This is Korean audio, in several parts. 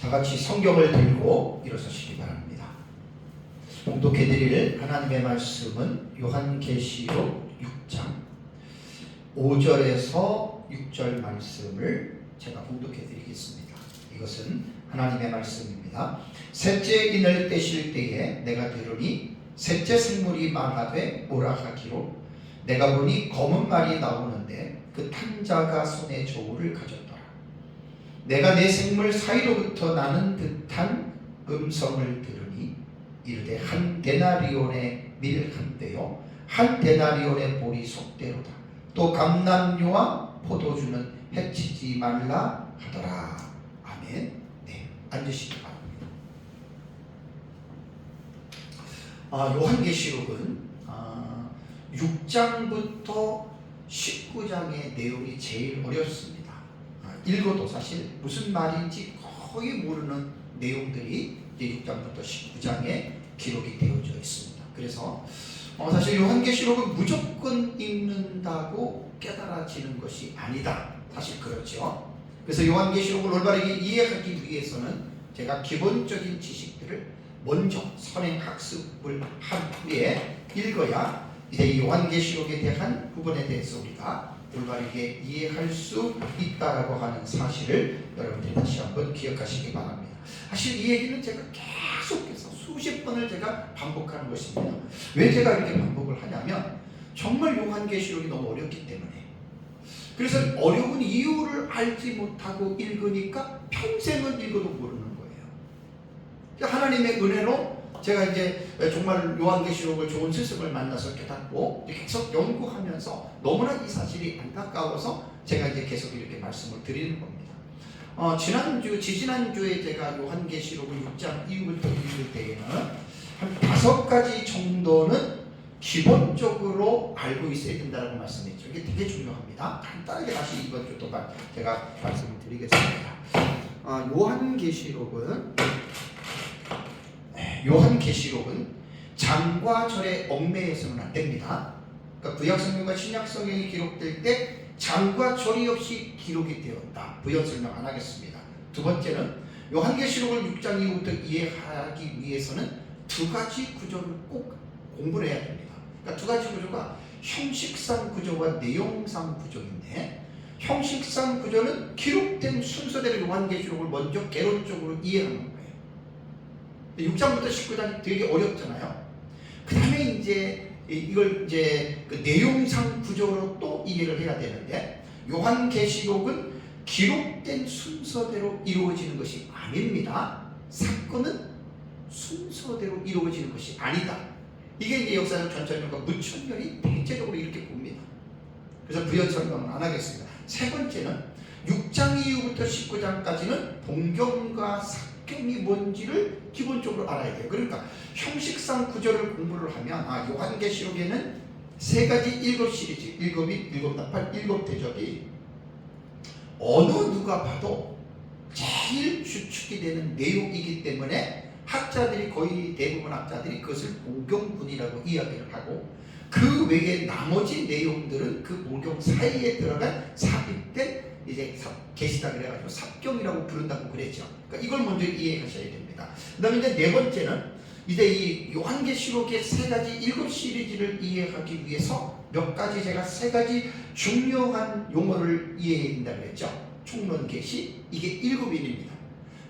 다 같이 성경을 들고 일어서시기 바랍니다. 봉독해 드릴 하나님의 말씀은 요한계시록 6장 5절에서 6절 말씀을 제가 봉독해 드리겠습니다. 이것은 하나님의 말씀입니다. 셋째 인을 떼실 때에 내가 들으니 셋째 생물이 말하되 오라 하기로 내가 보니 검은 말이 나오는데 그 탄 자가 손에 저울을 가졌더라. 내가 내 생물 사이로부터 나는 듯한 음성을 들으니 이르되 한 데나리온의 밀 한 대요 한 데나리온의 보리 속대로다. 또 감람류와 포도주는 해치지 말라 하더라. 아멘. 네, 앉으시기 바랍니다. 요한계시록은 6장부터 19장의 내용이 제일 어렵습니다. 읽어도 사실 무슨 말인지 거의 모르는 내용들이 이제 6장부터 19장에 기록이 되어져 있습니다. 그래서 사실 요한계시록은 무조건 읽는다고 깨달아지는 것이 아니다. 사실 그렇죠. 그래서 요한계시록을 올바르게 이해하기 위해서는 제가 기본적인 지식들을 먼저 선행학습을 한 후에 읽어야 이제 요한계시록에 대한 부분에 대해서 우리가 올바르게 이해할 수 있다라고 하는 사실을 여러분들이 다시 한번 기억하시기 바랍니다. 사실 이 얘기는 제가 계속해서 수십 번을 제가 반복하는 것입니다. 왜 제가 이렇게 반복을 하냐면 정말 요한계시록이 너무 어렵기 때문에. 그래서 어려운 이유를 알지 못하고 읽으니까 평생을 읽어도 모르는 거예요. 하나님의 은혜로 제가 이제 정말 요한계시록을 좋은 스승을 만나서 깨닫고 계속 연구하면서 너무나 이 사실이 안타까워서 제가 이제 계속 이렇게 말씀을 드리는 겁니다. 지지난주에 제가 요한계시록을 6장 이후부터 읽을 때에는 한 5가지 정도는 기본적으로 알고 있어야 된다고 말씀했죠. 이게 되게 중요합니다. 간단하게 다시 이번 주 동안 제가 말씀을 드리겠습니다. 요한계시록은 장과 절에 얽매여서는 안 됩니다. 그러니까 구약성경과 신약성경이 기록될 때 장과 절이 없이 기록이 되었다. 부연 설명 안 하겠습니다. 두 번째는 요한계시록을 6장 이후부터 이해하기 위해서는 2가지 구조를 꼭 공부를 해야 됩니다. 그러니까 2가지 구조가 형식상 구조와 내용상 구조인데, 형식상 구조는 기록된 순서대로 요한계시록을 먼저 개론적으로 이해하는 거예요. 6장부터 19장이 되게 어렵잖아요. 그 다음에 이제 이걸 이제 그 내용상 구조로 또 이해를 해야 되는데, 요한계시록은 기록된 순서대로 이루어지는 것이 아닙니다. 사건은 순서대로 이루어지는 것이 아니다. 이게 이제 역사적 전천년과 무천년이 대체적으로 이렇게 봅니다. 그래서 부연 설명은 안 하겠습니다. 세 번째는 6장 이후부터 19장까지는 본경과 사경이 뭔지를 기본적으로 알아야 돼요. 그러니까 형식상 구조를 공부를 하면 요한계시록에는 3가지 7시리즈, 7인, 7나팔, 7대접이 어느 누가 봐도 제일 주축이 되는 내용이기 때문에 학자들이, 거의 대부분 학자들이 그것을 보경군이라고 이야기를 하고, 그 외에 나머지 내용들은 그 보경 사이에 들어간 삽입된 이제 계시다 그래가지고 삽경이라고 부른다고 그랬죠. 그러니까 이걸 먼저 이해하셔야 됩니다. 그 다음에 이제 네 번째는 이제 이 요한계시록의 3가지 7시리즈를 이해하기 위해서 몇 가지, 제가 3가지 중요한 용어를 이해해야 된다 그랬죠. 총론계시, 이게 7인입니다.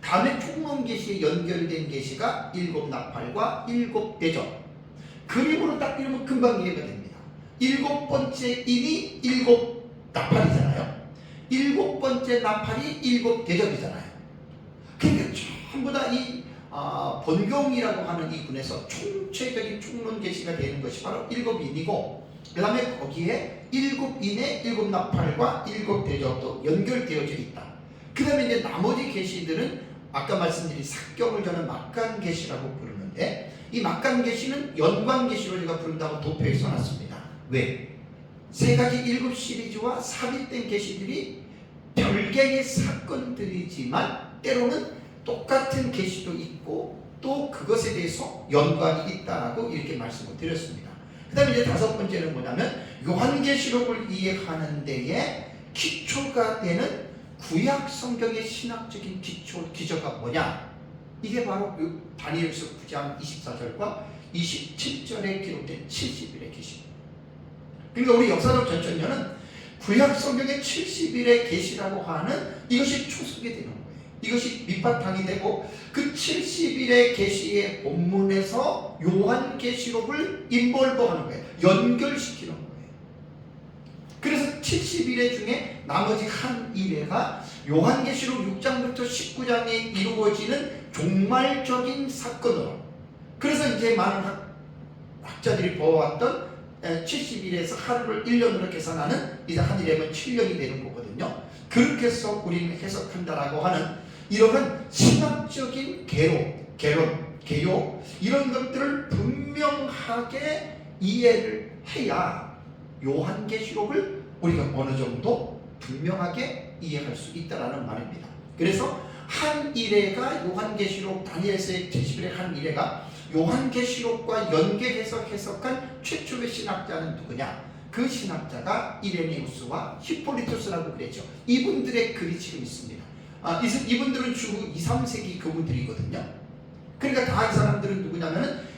다음에 총론계시에 연결된 계시가 7나팔과 7대접. 그림으로 딱 이러면 금방 이해가 됩니다. 7번째 인이 7나팔이잖아요. 7번째 나팔이 7대접이잖아요. 그러니까 전부 다 이 번경이라고 하는 이 군에서 총체적인 총론계시가 되는 것이 바로 7인이고, 그 다음에 거기에 7인의 7나팔과 7대접도 연결되어져 있다. 그 다음에 이제 나머지 계시들은 아까 말씀드린 삭경을 저는 막간계시라고 부르는데, 이 막간계시는 연관계시로 제가 부른다고 도표에 써놨습니다. 왜? 3가지 7시리즈와 삽입된 계시들이 별개의 사건들이지만 때로는 똑같은 계시도 있고 또 그것에 대해서 연관이 있다라고 이렇게 말씀을 드렸습니다. 그 다음에 이제 5번째는 뭐냐면 요한계시록을 이해하는 데에 기초가 되는 구약 성경의 신학적인 기저가 뭐냐? 이게 바로 다니엘서 9장 24절과 27절에 기록된 70일의 계시입니다. 그러니까 우리 역사적 전천년은 구약 성경의 70일의 계시라고 하는 이것이 초석이 되는 거예요. 이것이 밑바탕이 되고 그 70일의 계시의 본문에서 요한계시록을 인볼브하는 거예요. 연결시키는 거예요. 그래서 70일의 중에 나머지 한 일회가 요한계시록 6장부터 19장에 이루어지는 종말적인 사건으로, 그래서 이제 많은 학자들이 보아왔던 70일에서 하루를 1년으로 계산하는 이제 한 일이면 7년이 되는 거거든요. 그렇게 해서 우리는 해석한다라고 하는 이러한 신학적인 개요 이런 것들을 분명하게 이해를 해야 요한계시록을 우리가 어느 정도 분명하게 이해할 수 있다라는 말입니다. 그래서 한 일회가 요한계시록, 다니엘서의 70일의 한 일회가 요한계시록과 연계해서 해석한 최초의 신학자는 누구냐? 그 신학자가 이레네우스와 히폴리토스라고 그랬죠. 이분들의 글이 지금 있습니다. 이분들은 주 2, 3세기 그분들이거든요. 그러니까 다 이 사람들은 누구냐면은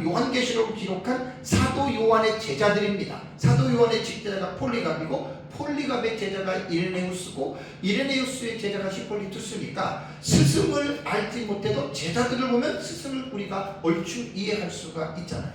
요한계시록을 기록한 사도 요한의 제자들입니다. 사도 요한의 제자가 폴리갑이고, 폴리갑의 제자가 이레네우스고, 이레네우스의 제자가 히폴리토스니까 스승을 알지 못해도 제자들을 보면 스승을 우리가 얼추 이해할 수가 있잖아요.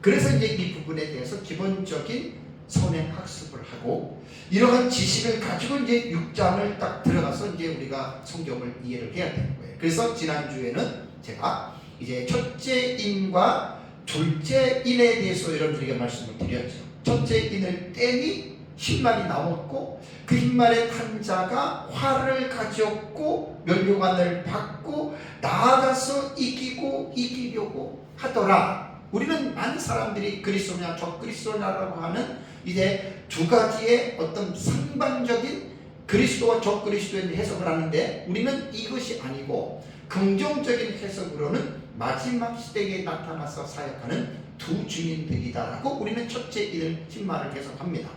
그래서 이제 이 부분에 대해서 기본적인 선행 학습을 하고 이러한 지식을 가지고 이제 6장을 딱 들어가서 이제 우리가 성경을 이해를 해야 되는 거예요. 그래서 지난주에는 제가 이제 첫째 인과 둘째 인에 대해서 여러분들에게 말씀을 드렸죠. 첫째 인을 떼니 흰말이 나왔고 그 흰말의 탄 자가 활을 가졌고 면류관을 받고 나아가서 이기려고 하더라. 우리는 많은 사람들이 그리스도냐 적그리스도냐라고 하는 이제 두 가지의 어떤 상반적인 그리스도와 적그리스도의 해석을 하는데, 우리는 이것이 아니고 긍정적인 해석으로는 마지막 시대에 나타나서 사역하는 두 주인들이다라고 우리는 첫째 인을 흰말을 해석합니다.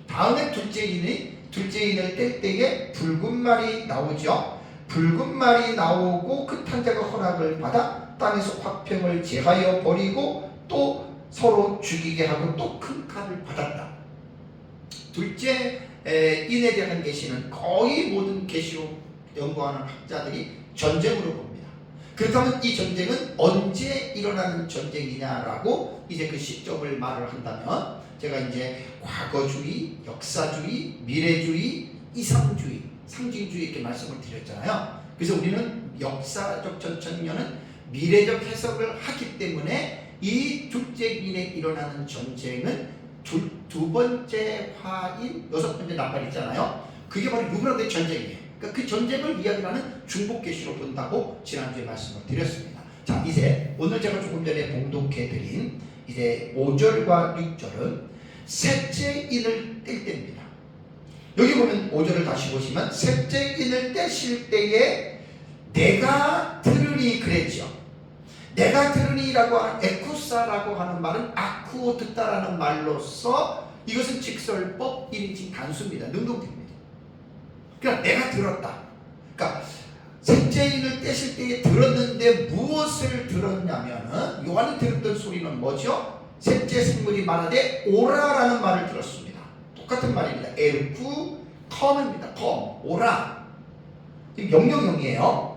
다음에 둘째 인을 뗄 때에 붉은 말이 나오죠. 붉은 말이 나오고 그 탄자가 허락을 받아 땅에서 화평을 제하여 버리고 또 서로 죽이게 하고 또 큰 칼을 받았다. 둘째 인에 대한 계시는 거의 모든 계시록 연구하는 학자들이 전쟁으로 봅니다. 그렇다면 이 전쟁은 언제 일어나는 전쟁이냐라고 이제 그 시점을 말을 한다면, 제가 이제 과거주의, 역사주의, 미래주의, 이상주의, 상징주의 이렇게 말씀을 드렸잖아요. 그래서 우리는 역사적 전천년은 미래적 해석을 하기 때문에 이 둘째 인에 일어나는 전쟁은 두 번째 화인 여섯 번째 나팔 있잖아요. 그게 바로 유브라데 전쟁이에요. 그러니까 그 전쟁을 이야기하는 중복계시로 본다고 지난주에 말씀을 드렸습니다. 자, 이제 오늘 제가 조금 전에 봉독해드린 이제 5절과 6절은 셋째 인을 뗄 때입니다. 여기 보면 5절을 다시 보시면 셋째 인을 떼실 때에 내가 들으니 그랬죠. 내가 들으니라고 하는 에쿠사라고 하는 말은 아쿠오 듣다라는 말로서 이것은 직설법 1인칭 단수입니다. 능동태입니다. 그러니까 내가 들었다. 그러니까 셋째 인을 떼실 때에 들었는데 무엇을 들었냐면은 요한이 들었던 소리는 뭐죠? 셋째 생물이 말하되 오라라는 말을 들었습니다. 똑같은 말입니다. 엘쿠 컴입니다. 컴 오라. 명령형이에요.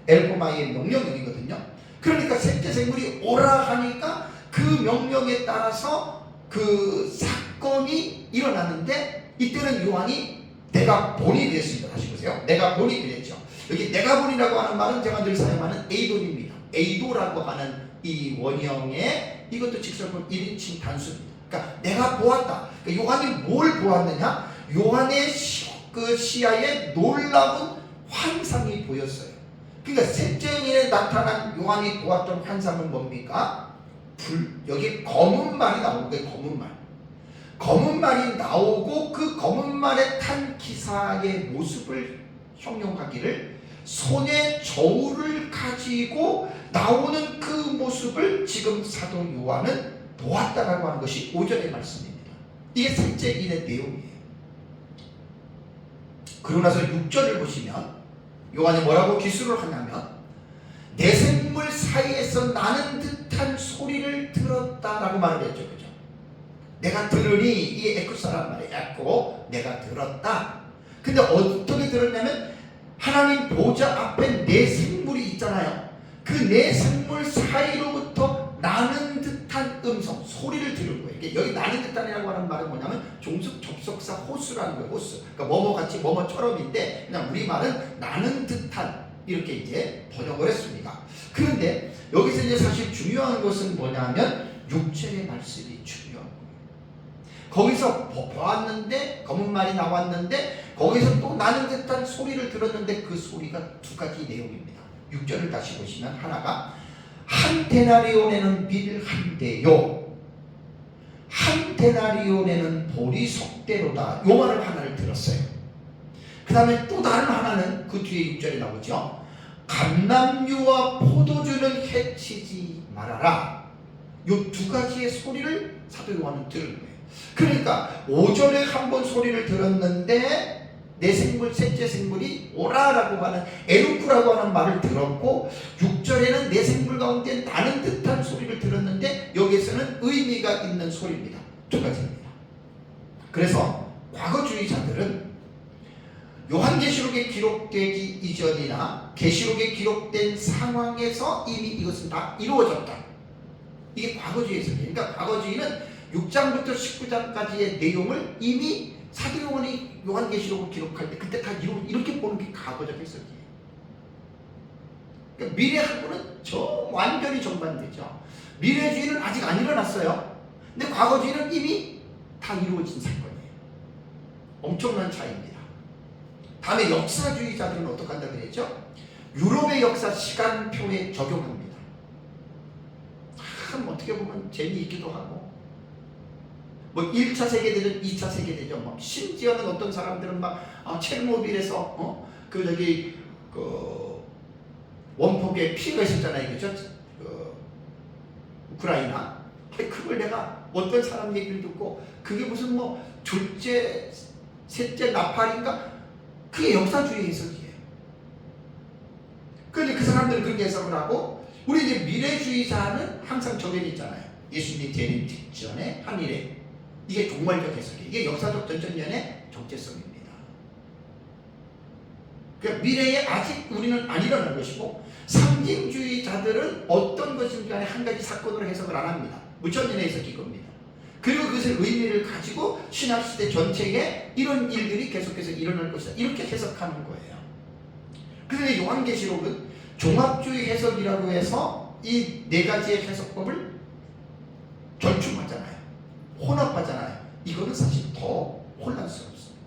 엘코마이의 명령형이거든요. 그러니까 셋째 생물이 오라 하니까 그 명령에 따라서 그 사건이 일어났는데, 이때는 요한이 내가 본이 되었습니다. 다시 보세요. 내가 본이 되었죠. 여기 내가 본이라고 하는 말은 제가 늘 사용하는 에이돈입니다. 에이도라고 하는 이 원형의 이것도 직설법 1인칭 단수입니다. 그러니까 내가 보았다. 그러니까 요한이 뭘 보았느냐? 요한의 그 시야에 놀라운 환상이 보였어요. 그러니까 셋째 인에 나타난 요한이 보았던 환상은 뭡니까? 여기 검은 말이 나오는 거예요. 검은 말. 검은 말이 나오고 그 검은 말에 탄 기사의 모습을 형용하기를 손에 저울을 가지고 나오는 그 모습을 지금 사도 요한은 보았다라고 하는 것이 5절의 말씀입니다. 이게 셋째 인의 내용이에요. 그러고 나서 6절을 보시면 요한이 뭐라고 기술을 하냐면 내 생물 사이에서 나는 듯한 소리를 들었다라고 말을 했죠. 그죠? 내가 들으니 이게 에쿠사란 말이에요. 에코, 내가 들었다. 근데 어떻게 들었냐면 하나님 보좌 앞에 내 생물이 있잖아요. 그 내 생물 사이로부터 나는 듯한 음성, 소리를 들은 거예요. 이게 여기 나는 듯한이라고 하는 말은 뭐냐면 종속 접속사 호수라는 거예요. 호수. 그러니까 뭐뭐같이 뭐뭐처럼인데 그냥 우리말은 나는 듯한 이렇게 이제 번역을 했습니다. 그런데 여기서 이제 사실 중요한 것은 뭐냐면 6절의 말씀이 중요한 거예요. 거기서 보았는데 검은 말이 나왔는데 거기서 또 나는 듯한 소리를 들었는데 그 소리가 두 가지 내용입니다. 6절을 다시 보시면 하나가 한 데나리온에는 밀 한 대요 한 데나리온에는 보리 속대로다. 요 말을 하나를 들었어요. 그 다음에 또 다른 하나는 그 뒤에 6절에 나오죠. 감람류와 포도주는 해치지 말아라. 요 두 가지의 소리를 사도 요한은 들은 거예요. 그러니까 5절에 한 번 소리를 들었는데 내 생물, 셋째 생물이 오라라고 하는 에루크라고 하는 말을 들었고 6절에는 내 생물 가운데 나는 듯한 소리를 들었는데 여기에서는 의미가 있는 소리입니다. 두 가지입니다. 그래서 과거주의자들은 요한계시록에 기록되기 이전이나 계시록에 기록된 상황에서 이미 이것은 다 이루어졌다. 이게 과거주의 해석이에요. 그러니까 과거주의는 6장부터 19장까지의 내용을 이미 사도 요한이 요한계시록을 기록할 때 그때 다 이렇게 보는 게 과거적 해석이에요. 그러니까 미래하고는 완전히 정반대죠. 미래주의는 아직 안 일어났어요. 근데 과거주의는 이미 다 이루어진 사건이에요. 엄청난 차이입니다. 다음에 역사주의자들은 어떻게 한다고 그랬죠? 유럽의 역사 시간표에 적용합니다. 참 어떻게 보면 재미있기도 하고 뭐 1차 세계대전, 2차 세계대전 뭐 심지어는 어떤 사람들은 막 체르노빌에서 그 원폭에 피해가 있었잖아요. 그죠? 우크라이나. 그걸 내가 어떤 사람 얘기를 듣고 그게 무슨 뭐 둘째, 셋째 나팔인가? 그게 역사주의 해석이에요. 그런데 그 사람들은 그렇게 해석을 하고 우리 이제 미래주의자는 항상 정해져 있잖아요. 예수님 재림 직전에 한일에. 이게 종말적 해석이에요. 이게 역사적 전천년의 정체성입니다. 그러니까 미래에 아직 우리는 안 일어난 것이고 상징주의자들은 어떤 것인지 간에 한 가지 사건으로 해석을 안 합니다. 무천년의 해석이 겁니다. 그리고 그것을 의미를 가지고 신학시대 전체에 이런 일들이 계속해서 일어날 것이다. 이렇게 해석하는 거예요. 그런데 요한계시록은 종합주의 해석이라고 해서 이 네 가지의 해석법을 절충하잖아요. 혼합하잖아요. 이거는 사실 더 혼란스럽습니다.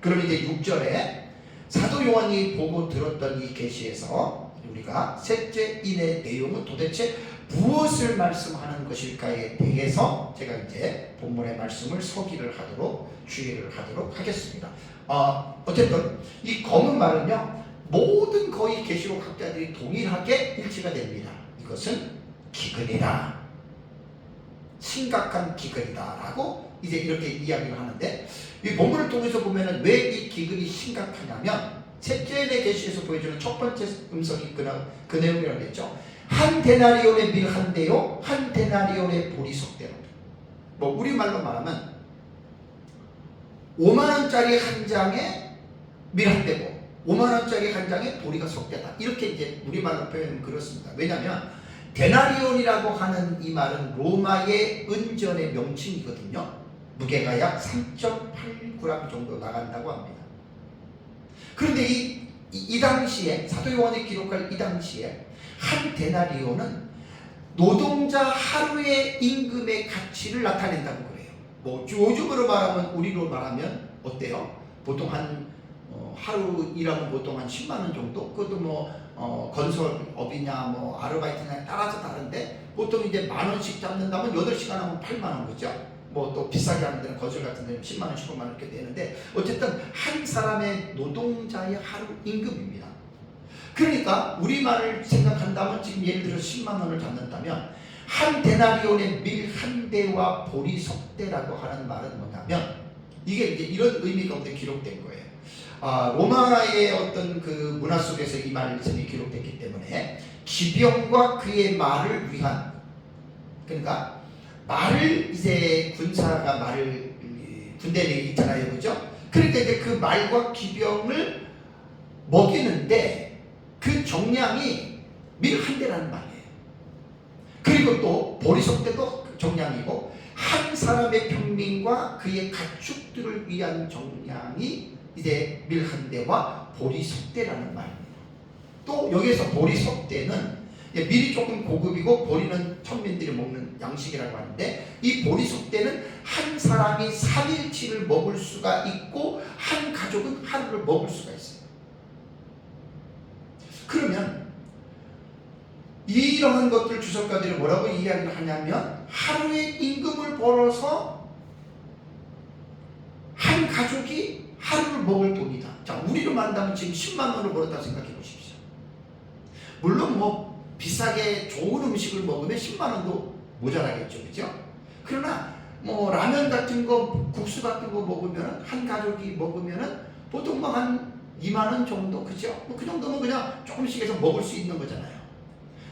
그럼 이제 6절에 사도 요한이 보고 들었던 이 계시에서 우리가 셋째 인의 내용은 도대체 무엇을 말씀하는 것일까에 대해서 제가 이제 본문의 말씀을 서기를 하도록 주의를 하도록 하겠습니다. 어쨌든 이 검은 말은요 모든 거의 계시록 학자들이 동일하게 일치가 됩니다. 이것은 기근이다. 심각한 기근이다 라고 이제 이렇게 이야기를 하는데 이 본문을 통해서 보면은 왜 이 기근이 심각하냐면 셋째 계시에서 보여주는 첫 번째 음성이 그 내용이라고 했죠. 한 데나리온의 밀 한 대요 한 데나리온의 보리 속대로. 뭐 우리말로 말하면 5만원짜리 한 장에 밀 한 대고 5만원짜리 한 장에 보리가 속대다. 이렇게 이제 우리말로 표현하면 그렇습니다. 왜냐하면 데나리온이라고 하는 이 말은 로마의 은전의 명칭이거든요. 무게가 약 3.8g 정도 나간다고 합니다. 그런데 이 당시에 사도 요한이 기록할 이 당시에 한 데나리온은 노동자 하루의 임금의 가치를 나타낸다고 그래요. 뭐 요즘으로 말하면 우리로 말하면 어때요? 보통 하루 일하면 보통 한 10만 원 정도? 그것도 건설업이냐 아르바이트냐 따라서 다른데 보통 이제 만 원씩 잡는다면 8시간 하면 8만 원 그죠? 또 비싸게 하는 데는 건설 같은 데는 10만 원, 15만 원 이렇게 되는데 어쨌든 한 사람의 노동자의 하루 임금입니다. 그러니까 우리말을 생각한다면 지금 예를 들어 10만 원을 잡는다면 한 데나리온의 밀 한 대와 보리 속대라고 하는 말은 뭐냐면 이게 이제 이런 의미 가운데 기록된 거예요. 로마의 어떤 그 문화 속에서 이 말씀이 기록됐기 때문에 기병과 그의 말을 위한, 그러니까 말을 이제 군사가 말을 군대에 있잖아요, 그죠? 그러니까 이제 그 말과 기병을 먹이는데 그 정량이 밀 한 대라는 말이에요. 그리고 또 보리석 때도 정량이고 한 사람의 평민과 그의 가축들을 위한 정량이 이제 밀 한 대와 보리석 대라는 말입니다. 또 여기에서 보리석 대는 밀이 조금 고급이고 보리는 천민들이 먹는 양식이라고 하는데, 이 보리석 대는 한 사람이 3일치를 먹을 수가 있고 한 가족은 하루를 먹을 수가 있어요. 그러면 이러한 것들 주석가들이 뭐라고 이야기를 하냐면, 하루에 임금을 벌어서 한 가족이 하루를 먹을 돈이다. 자, 우리로 말한다면 지금 10만 원을 벌었다 생각해 보십시오. 물론 뭐 비싸게 좋은 음식을 먹으면 10만 원도 모자라겠죠, 그죠? 그러나 뭐 라면 같은 거, 국수 같은 거 먹으면, 한 가족이 먹으면은 보통 뭐 한 2만 원 정도, 그죠? 뭐 그 정도면 그냥 조금씩 해서 먹을 수 있는 거잖아요.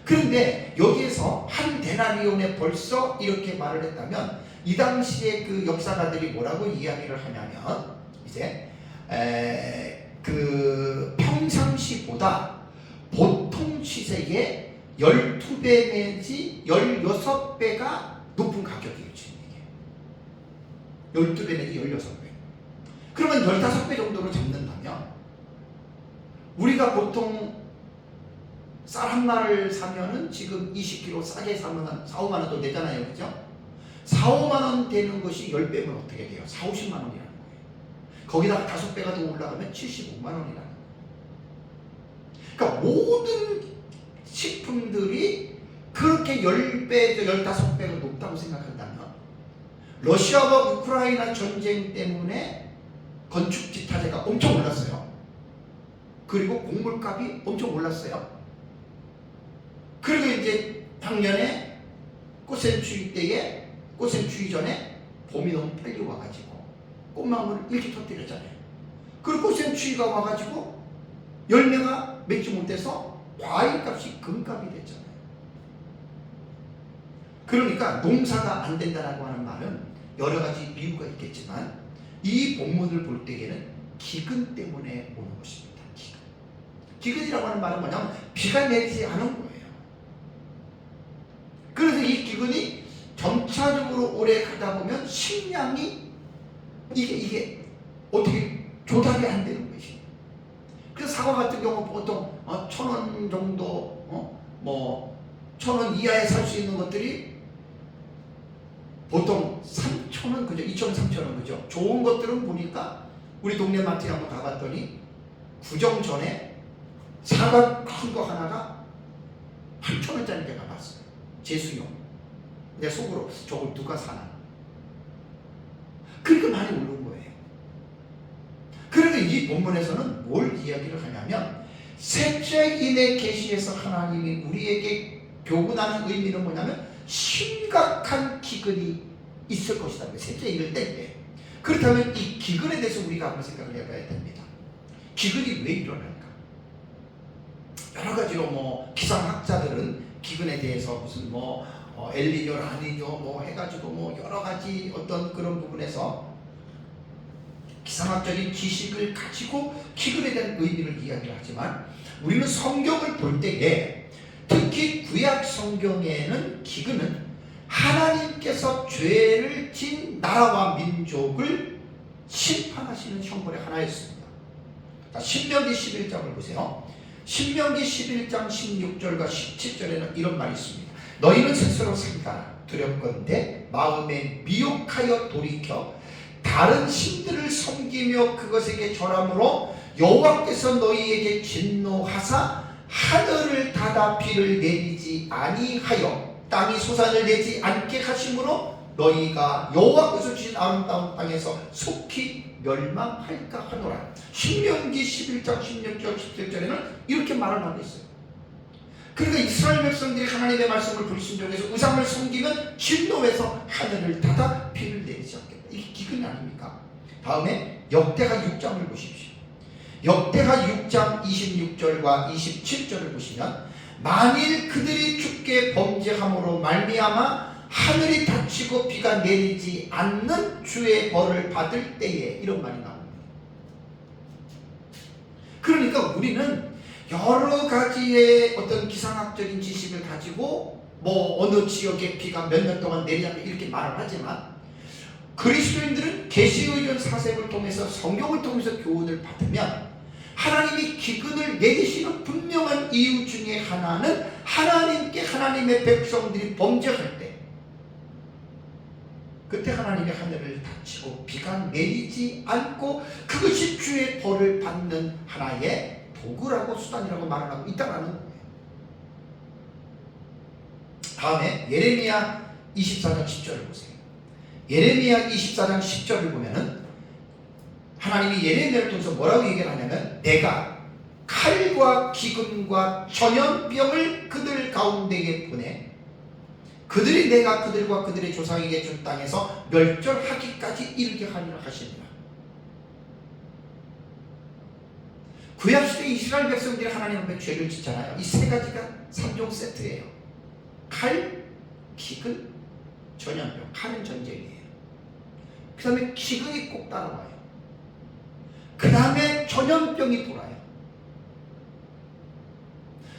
그런데 여기에서 한 데나리온에 벌써 이렇게 말을 했다면, 이 당시에 그 역사가들이 뭐라고 이야기를 하냐면, 이제 그 평상시보다 보통 시세의 12배 내지 16배가 높은 가격이에요, 지금 이게. 12배 내지 16배. 그러면 15배 정도로 잡는다면, 우리가 보통 쌀 한 마리를 사면은 지금 20kg 싸게 사면 한 4, 5만 원도 되잖아요, 그죠? 4, 5만 원 되는 것이 10배면 어떻게 돼요? 4, 50만 원이라는 거예요. 거기다가 5배가 더 올라가면 75만 원이라는 거예요. 그러니까 모든 식품들이 그렇게 10배, 15배가 높다고 생각한다면, 러시아와 우크라이나 전쟁 때문에 건축 지타재가 엄청 올랐어요. 그리고 곡물값이 엄청 올랐어요. 그리고 이제 작년에 꽃샘추위 때에, 꽃샘추위 전에 봄이 너무 빨리 와가지고 꽃망울을 일찍 터뜨렸잖아요. 그리고 꽃샘추위가 와가지고 열매가 맺지 못해서 과일값이 금값이 됐잖아요. 그러니까 농사가 안 된다라고 하는 말은 여러 가지 이유가 있겠지만, 이 본문을 볼 때에는 기근 때문에 오는 것입니다. 기근이라고 하는 말은 뭐냐면 비가 내리지 않은 거예요. 그래서 이 기근이 점차적으로 오래 가다 보면 식량이 이게 어떻게 조달이 안 되는 것이에요. 그래서 사과 같은 경우 보통 1,000원 정도, 뭐 1,000원 이하에 살 수 있는 것들이 보통 3,000원, 그죠? 2,000원, 3,000원, 그죠? 좋은 것들은 보니까 우리 동네 마트에 한번 가봤더니 구정 전에 사과 큰 거 하나가 8,000원짜리 내가 봤어요. 제수용. 내 속으로 저걸 누가 사나? 그렇게 많이 오른 거예요. 그래서 이 본문에서는 뭘 이야기를 하냐면, 셋째 인의 계시에서 하나님이 우리에게 교훈하는 의미는 뭐냐면 심각한 기근이 있을 것이다. 셋째 인을 뗄 때. 그렇다면 이 기근에 대해서 우리가 한번 생각을 해봐야 됩니다. 기근이 왜 일어날까? 여러 가지로 뭐 기상학자들은 기근에 대해서 무슨 뭐 엘니뇨, 라니뇨 뭐 해가지고 뭐 여러 가지 어떤 그런 부분에서 기상학적인 지식을 가지고 기근에 대한 의미를 이야기를 하지만, 우리는 성경을 볼 때에, 특히 구약 성경에는 기근은 하나님께서 죄를 진 나라와 민족을 심판하시는 형벌의 하나였습니다. 자, 신명기 11장을 보세요. 신명기 11장 16절과 17절에는 이런 말이 있습니다. 너희는 스스로 살다가 두렵건대 마음에 미혹하여 돌이켜 다른 신들을 섬기며 그것에게 절함으로 여호와께서 너희에게 진노하사 하늘을 닫아 비를 내리지 아니하여 땅이 소산을 내지 않게 하심으로 너희가 여호와께서 주신 아름다운 땅에서 속히 멸망할까 하노라. 신명기 11장 16절 17절에는 이렇게 말을 하고 있어요. 그러니까 이스라엘 백성들이 하나님의 말씀을 불순종해서 우상을 섬기면 진노해서 하늘을 닫아 비를 내리지 않겠다. 이게 기근이 아닙니까? 다음에 역대하 6장을 보십시오. 역대하 6장 26절과 27절을 보시면 만일 그들이 주께 범죄함으로 말미암아 하늘이 닫히고 비가 내리지 않는 주의 벌을 받을 때에 이런 말이 나옵니다. 그러니까 우리는 여러 가지의 어떤 기상학적인 지식을 가지고 뭐 어느 지역에 비가 몇 년 동안 내리냐 이렇게 말을 하지만 그리스도인들은 계시의전 사색을 통해서 성경을 통해서 교훈을 받으면 하나님이 기근을 내리시는 분명한 이유 중에 하나는 하나님께 하나님의 백성들이 범죄할 때 그때 하나님의 하늘을 닫히고 비가 내리지 않고 그것이 주의 벌을 받는 하나의 도구라고 수단이라고 말을 하고 있다는 거예요. 다음에 예레미야 24장 10절을 보세요. 예레미야 24장 10절을 보면은 하나님이 예레미야를 통해서 뭐라고 얘기를 하냐면 내가 칼과 기근과 전염병을 그들 가운데에 보내 그들이 내가 그들과 그들의 조상에게 준 땅에서 멸절하기까지 이르게 하리라 하시니라. 구약시대 이스라엘 백성들이 하나님 앞에 죄를 짓잖아요. 이 세 가지가 3종 세트예요. 칼, 기근, 전염병. 칼은 전쟁이에요. 그 다음에 기근이 꼭 따라와요. 그 다음에 전염병이 돌아요.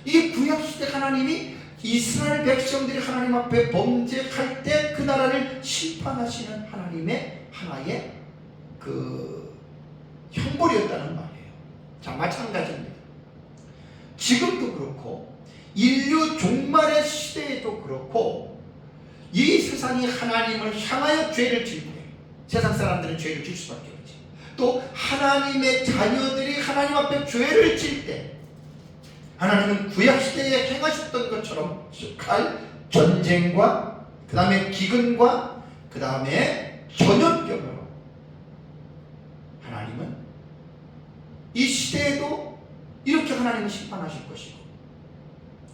이게 구약시대 하나님이 이스라엘 백성들이 하나님 앞에 범죄할 때 그 나라를 심판하시는 하나님의 하나의 그 형벌이었다는 말이에요. 자, 마찬가지입니다. 지금도 그렇고 인류 종말의 시대에도 그렇고 이 세상이 하나님을 향하여 죄를 질 때 세상 사람들은 죄를 질 수밖에 없지. 또 하나님의 자녀들이 하나님 앞에 죄를 질 때 하나님은 구약시대에 행하셨던 것처럼 칼, 전쟁과 그 다음에 기근과 그 다음에 전염병으로 하나님은 이 시대에도 이렇게 하나님은 심판하실 것이고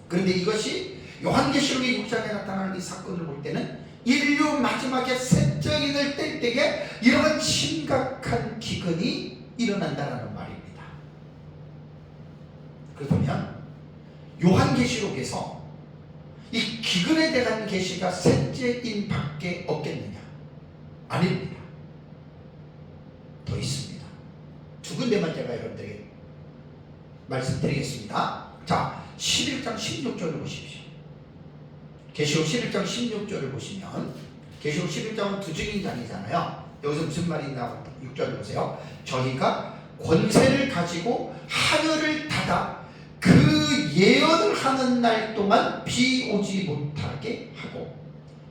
그런데 이것이 요한계시록의 6장에 나타나는 이 사건을 볼 때는 인류 마지막에 셋째인을 뗄 때에 이런 심각한 기근이 일어난다는 말입니다. 그렇다면 요한계시록에서 이 기근에 대한 계시가 셋째인 밖에 없겠느냐? 아닙니다. 더 있습니다. 두 군데만 제가 여러분들에게 말씀드리겠습니다. 자, 11장 16절을 보십시오. 계시록 11장 16절을 보시면 계시록 11장은 두 증인장이잖아요. 여기서 무슨 말이 나오나 6절을 보세요. 저희가 권세를 가지고 하늘을 닫아 그 예언을 하는 날 동안 비 오지 못하게 하고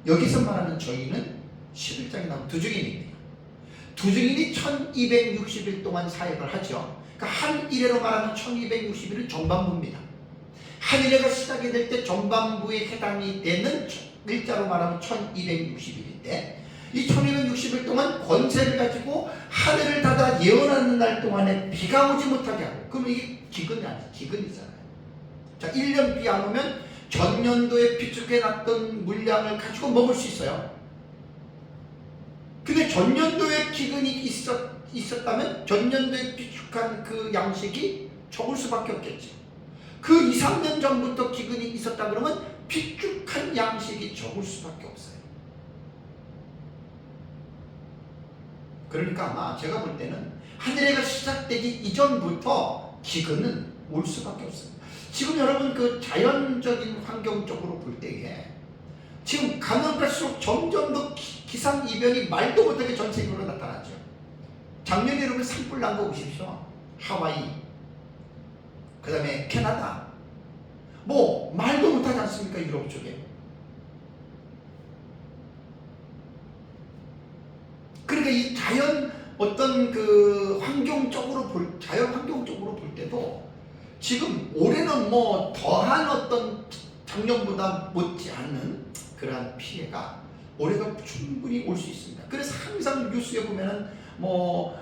여기서 말하는 저희는 11장에 나온 두 증인입니다. 두 증인이 1260일 동안 사역을 하죠. 그러니까 한 일회로 말하면 1260일은 전반부입니다. 한 일회가 시작이 될 때 전반부에 해당이 되는 일자로 말하면 1260일인데 이 1260일 동안 권세를 가지고 하늘을 닫아 예언하는 날 동안에 비가 오지 못하게 하고 그러면 이게 기근이 아니죠. 기근이잖아요. 자, 1년 비 안 오면 전년도에 비축해놨던 물량을 가지고 먹을 수 있어요. 근데 전년도에 기근이 있었다면 전년도에 비축한 그 양식이 적을 수밖에 없겠죠. 그 2, 3년 전부터 기근이 있었다 그러면 비축한 양식이 적을 수밖에 없어요. 그러니까 아마 제가 볼 때는 한 해가 시작되기 이전부터 기근은 올 수밖에 없어요. 지금 여러분 그 자연적인 환경적으로 볼 때에 지금 가면 갈수록 점점 더 기상이변이 말도 못하게 전 세계로 나타나죠. 작년에 여러분 산불 난 거 보십시오. 하와이, 그 다음에 캐나다, 뭐 말도 못하지 않습니까? 유럽 쪽에. 그러니까 이 자연 어떤 그 자연 환경적으로 볼 때도 지금 올해는 뭐 더한 어떤 작년보다 못지 않는 그러한 피해가 올해가 충분히 올 수 있습니다. 그래서 항상 뉴스에 보면은 뭐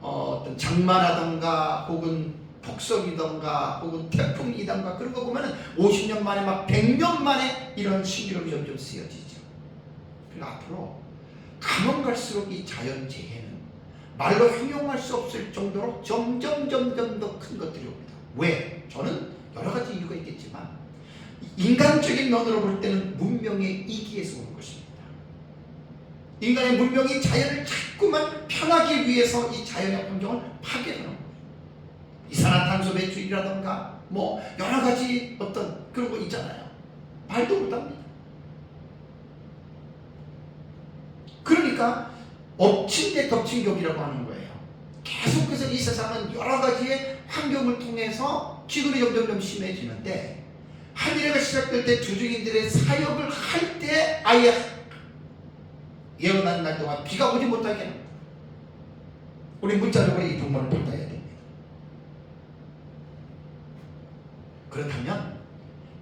어떤 장마라던가 혹은 폭설이던가 혹은 태풍이던가 그런 거 보면은 50년 만에 막 100년 만에 이런 신기록이 점점 쓰여지죠. 그리고 앞으로 가면 갈수록 이 자연재해는 말로 형용할 수 없을 정도로 점점 더 큰 것들이 옵니다. 왜? 저는 여러 가지 이유가 있겠지만 인간적인 면으로 볼 때는 문명의 이기에서 오는 것입니다. 인간의 문명이 자연을 자꾸만 편하기 위해서 이 자연의 환경을 파괴하는 거예요. 이산화탄소 배출이라던가 뭐 여러 가지 어떤 그런 거 있잖아요. 말도 못합니다. 그러니까 엎친 데 덮친 격이라고 하는 거예요. 계속해서 이 세상은 여러 가지의 환경을 통해서 기근이 점점 심해지는데, 한일해가 시작될 때 주중인들의 사역을 할 때 아예 예언한 날 동안 비가 오지 못하게 합니다. 우리 문자적으로 이 부분을 받아야 됩니다. 그렇다면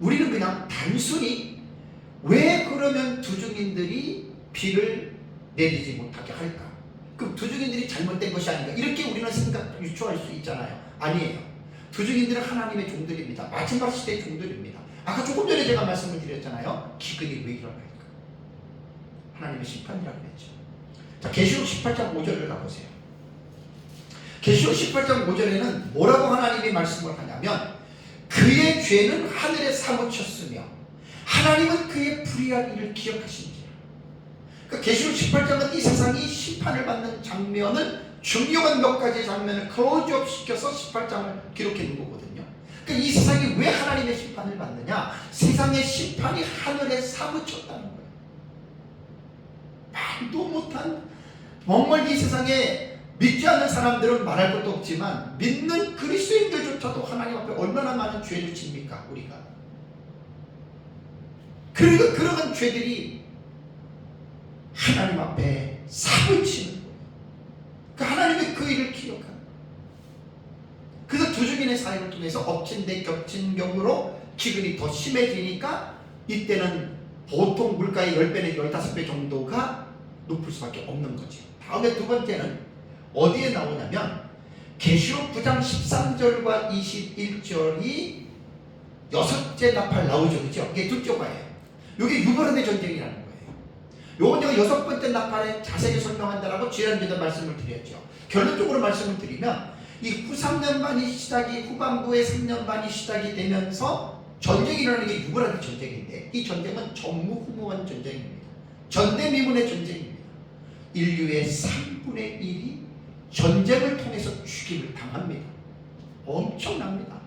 우리는 그냥 단순히 왜 그러면 두중인들이 비를 내리지 못하게 할까? 그럼 두중인들이 잘못된 것이 아닌가? 이렇게 우리는 생각 유추할 수 있잖아요. 아니에요. 두중인들은 하나님의 종들입니다. 마지막 시대의 종들입니다. 아까 조금 전에 제가 말씀을 드렸잖아요. 기근이 왜 일어날까? 하나님의 심판이라고 했죠. 자, 계시록 18장 5절을 가보세요. 계시록 18장 5절에는 뭐라고 하나님이 말씀을 하냐면, 그의 죄는 하늘에 사무쳤으며 하나님은 그의 불의한 일을 기억하신지라. 그러니까 계시록 18장은 이 세상이 심판을 받는 장면을, 중요한 몇 가지 장면을 클로즈업 시켜서 18장을 기록해 놓은 거거든요. 그러니까 이 세상이 왜 하나님의 심판을 받느냐? 세상의 심판이 하늘에 사무쳤다는 거예요. 말도 못한, 정말 이 세상에 믿지 않는 사람들은 말할 것도 없지만 믿는 그리스도인들조차도 하나님 앞에 얼마나 많은 죄를 집니까? 우리가. 그러니까 그러한 죄들이 하나님 앞에 사무치는 거예요. 그러니까 하나님의 그 일을 기억하는. 그래서 두중인의 사역을 통해서 엎친 데 겹친 경우로 기근이 더 심해지니까 이때는 보통 물가의 10배 내지 15배 정도가 높을 수밖에 없는 거죠. 다음에 두 번째는 어디에 나오냐면 계시록 9장 13절과 21절이 여섯째 나팔 나오죠. 그죠? 이게 둘째 과예요. 이게 유버론의 전쟁이라는 거예요. 요건 제가 여섯 번째 나팔에 자세히 설명한다라고 지난주에도 말씀을 드렸죠. 결론적으로 말씀을 드리면 이 후 3년 반이 시작이, 후반부에 3년 반이 시작이 되면서 전쟁이 일어나는 게 유버론의 전쟁인데, 이 전쟁은 전무후무한 전쟁입니다. 전대미문의 전쟁입니다. 인류의 3분의 1이 전쟁을 통해서 죽임을 당합니다. 엄청납니다.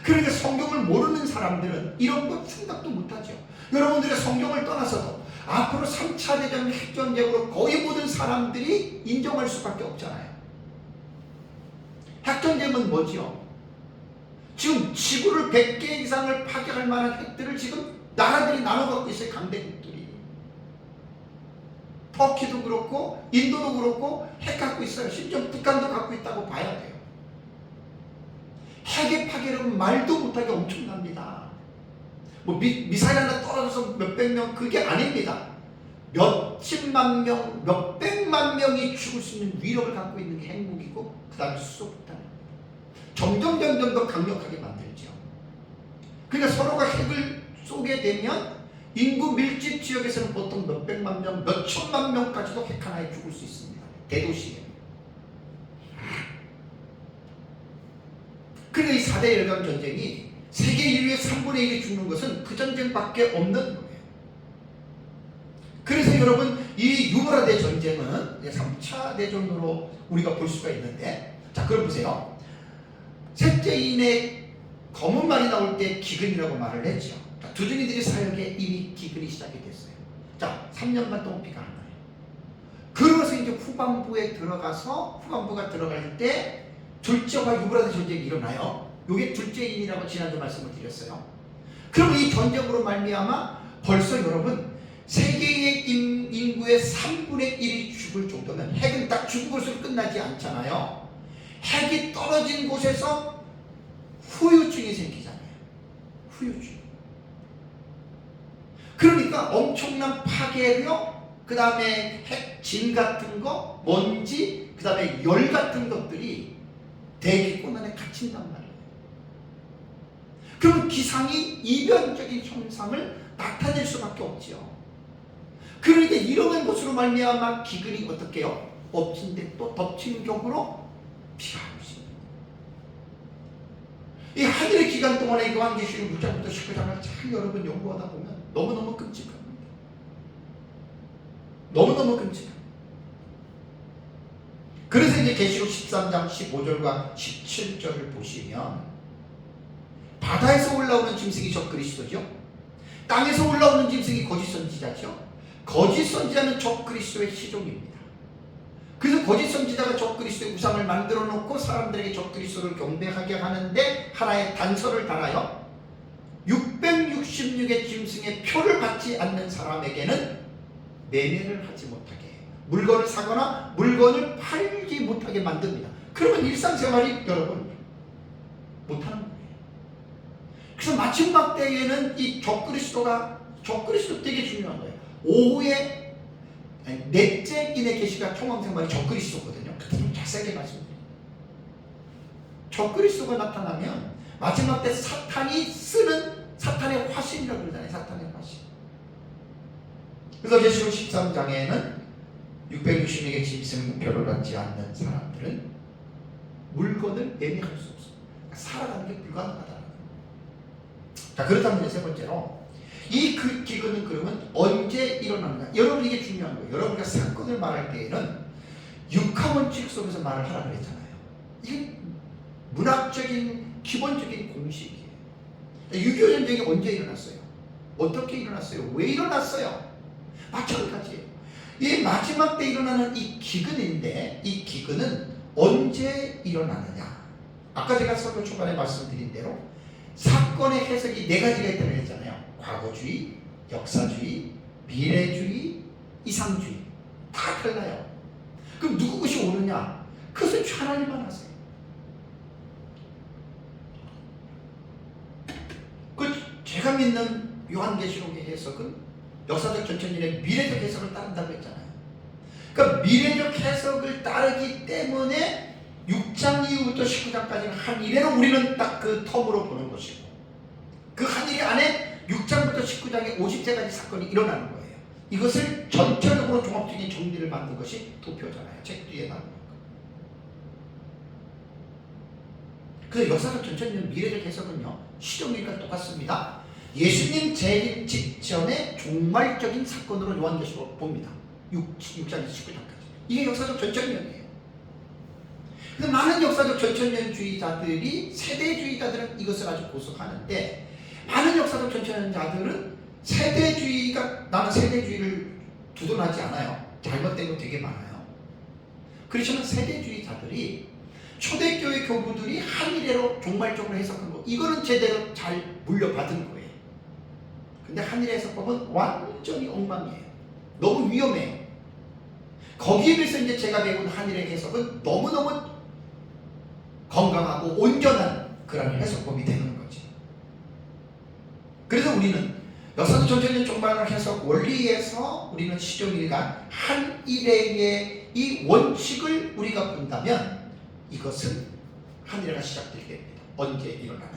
그러니까 성경을 모르는 사람들은 이런 거 생각도 못하죠. 여러분들의 성경을 떠나서도 앞으로 3차 대전 핵전쟁으로 거의 모든 사람들이 인정할 수밖에 없잖아요. 핵전쟁은 뭐지요? 지금 지구를 100개 이상을 파괴할 만한 핵들을 지금 나라들이 나눠 갖고 있어요. 강대국들이. 터키도 그렇고 인도도 그렇고 핵 갖고 있어요. 심지어 북한도 갖고 있다고 봐야 돼요. 핵의 파괴력은 말도 못하게 엄청납니다. 뭐 미사일 하나 떨어져서 몇백 명, 그게 아닙니다. 몇십만 명, 몇백만 명이 죽을 수 있는 위력을 갖고 있는 게 핵무기고, 그 다음에 수소폭탄입니다. 점점 더 강력하게 만들죠. 그러니까 서로가 핵을 쏘게 되면 인구 밀집 지역에서는 보통 몇백만 명, 몇천만 명까지도 핵 하나에 죽을 수 있습니다. 대도시에. 그러니까 이 4대 열강 전쟁이 세계 인류의 3분의 1이 죽는 것은 그 전쟁밖에 없는 거예요. 그래서 여러분, 이 유브라데 전쟁은 3차 대전으로 우리가 볼 수가 있는데, 자, 그럼 보세요. 셋째인의 검은 말이 나올 때 기근이라고 말을 했죠. 두중인들의 사역에 이미 기근이 시작이 됐어요. 자, 3년 반 동안 비가 안 와요. 그러면서 이제 후반부에 들어가서, 후반부가 들어갈 때 둘째와 유브라데 전쟁이 일어나요. 이게 둘째인이라고 지난주 말씀을 드렸어요. 그럼 이 전쟁으로 말미암아 벌써 여러분, 세계의 인구의 3분의 1이 죽을 정도면, 핵은 딱 죽은 것으로 끝나지 않잖아요. 핵이 떨어진 곳에서 후유증이 생기잖아요. 후유증. 그러니까 엄청난 파괴력, 그 다음에 핵진 같은 거, 먼지, 그 다음에 열 같은 것들이 대기권 안에 갇힌단 말이에요. 그러면 기상이 이변적인 현상을 나타낼 수밖에 없죠. 그러니까 이러한 것으로 말미암아 기근이 어떻게 해요? 엎친데 또 덮친 격으로 비가 오십니다. 이 하늘의 기간 동안에 요한계시록 6장부터 19장을 잘 여러분 연구하다 보면 너무너무 끔찍합니다. 너무너무 끔찍합니다. 그래서 이제 계시록 13장 15절과 17절을 보시면 바다에서 올라오는 짐승이 적그리스도죠. 땅에서 올라오는 짐승이 거짓 선지자죠. 거짓 선지자는 적그리스도의 시종입니다. 그래서 거짓 선지자가 적그리스도의 우상을 만들어 놓고 사람들에게 적그리스도를 경배하게 하는데 하나의 단서를 달아요. 666의 짐승의 표를 받지 않는 사람에게는 매매를 하지 못하게 해요. 물건을 사거나 물건을 팔지 못하게 만듭니다. 그러면 일상생활이 여러분 못하는 거예요. 그래서 마지막 때에는 이 적그리스도 되게 중요한 거예요. 오후에 넷째 인의 계시가 총왕생말이 적그리스도거든요. 좀 자세하게 말씀드립니다. 적그리스도가 나타나면 마지막 때 사탄이 쓰는 사탄의 화신이라고 그러잖아요. 사탄의 화신. 그래서 계시록 13장에는 666의 짐승표를 받지 않는 사람들은 물건을 매매할 수 없습니다. 살아가는 게 불가능하다. 자, 그렇다면 세 번째로 이 기근은 그러면 언제 일어나느냐? 여러분 이게 중요한 거예요. 여러분과 사건을 말할 때에는 육하원칙 속에서 말을 하라 그랬잖아요. 이게 문학적인 기본적인 공식이에요. 6.25 전쟁이 언제 일어났어요? 어떻게 일어났어요? 왜 일어났어요? 마찬가지예요. 이 마지막 때 일어나는 이 기근인데 이 기근은 언제 일어나느냐? 아까 제가 설교 초반에 말씀드린 대로 사건의 해석이 네 가지가 있다고 했잖아요. 과거주의, 역사주의, 미래주의, 이상주의. 다 달라요. 그럼 누구 것이 옳으냐? 그것은 하나님만 하세요. 제가 믿는 요한계시록의 해석은 역사적 전천년의 미래적 해석을 따른다고 했잖아요. 그러니까 미래적 해석을 따르기 때문에 6장 이후부터 19장까지는 한 일회로 우리는 딱 그 텀으로 보는 것이고 그 한 일 안에 6장부터 19장에 50세까지 사건이 일어나는 거예요. 이것을 전체적으로 종합적인 정리를 만든 것이 도표잖아요. 책 뒤에 나오는 거. 그래서 역사적 전천년 미래적 해석은요. 시종일과 똑같습니다. 예수님 재림 직전의 종말적인 사건으로 요한계시록 봅니다. 6장에서 19장까지. 이게 역사적 전천년이에요. 그래서 많은 역사적 전천년주의자들이 세대주의자들은 이것을 아주 고속하는데 많은 역사적 전천년자들은 세대주의가 나는 세대주의를 두둔하지 않아요. 잘못된 거 되게 많아요. 그렇지만 세대주의자들이 초대교회 교부들이 한 일회로 종말적으로 해석한 거 이거는 제대로 잘 물려받은 거예요. 근데 한일 해석법은 완전히 엉망이에요. 너무 위험해요. 거기에 비해서 이제 제가 배운 한일의 해석은 너무너무 건강하고 온전한 그런 해석법이 되는 거지. 그래서 우리는 역사적 전천년 종말을 해석 원리에서 우리는 시종일관 한 일회의 이 원칙을 우리가 본다면 이것은 한 일회가 시작되게 됩니다. 언제 일어나느냐?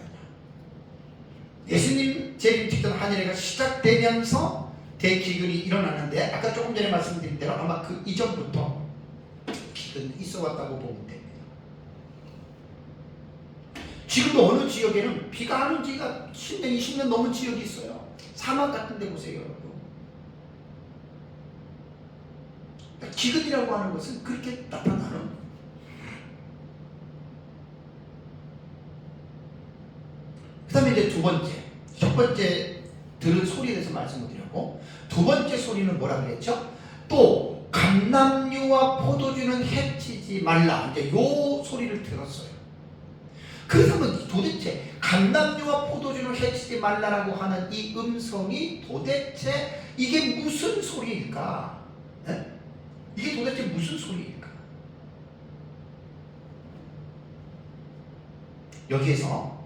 예수님 재림 직전 한 일회가 시작되면서 대기근이 일어나는데 아까 조금 전에 말씀드린 대로 아마 그 이전부터 기근이 있어 왔다고 보면 됩니다. 지금도 어느 지역에는 비가 안 온 지가 10년, 20년 넘은 지역이 있어요. 사막 같은 데 보세요, 여러분. 그러니까 기근이라고 하는 것은 그렇게 나타나는. 그 다음에 이제 두 번째. 첫 번째 들은 소리에 대해서 말씀을 드렸고, 두 번째 소리는 뭐라 그랬죠? 또, 감람류와 포도주는 해치지 말라. 이제 요 소리를 들었어요. 그래서 도대체 감람류와 포도주를 해치지 말라라고 하는 이 음성이 도대체 이게 무슨 소리일까? 네? 이게 도대체 무슨 소리일까? 여기에서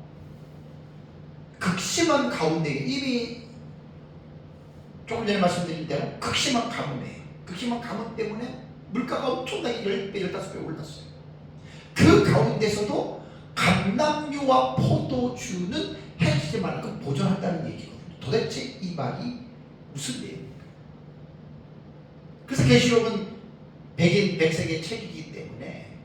극심한 가운데 이미 조금 전에 말씀드린 대로 극심한 가뭄이에요. 극심한 가뭄 때문에 물가가 엄청나게 10배, 15배 올랐어요. 그 가운데서도 감람류와 포도주는 해치지 말라. 그럼 보존한다는 얘기거든요. 도대체 이 말이 무슨 내용입니까? 그래서 계시록은 백인 백색의 책이기 때문에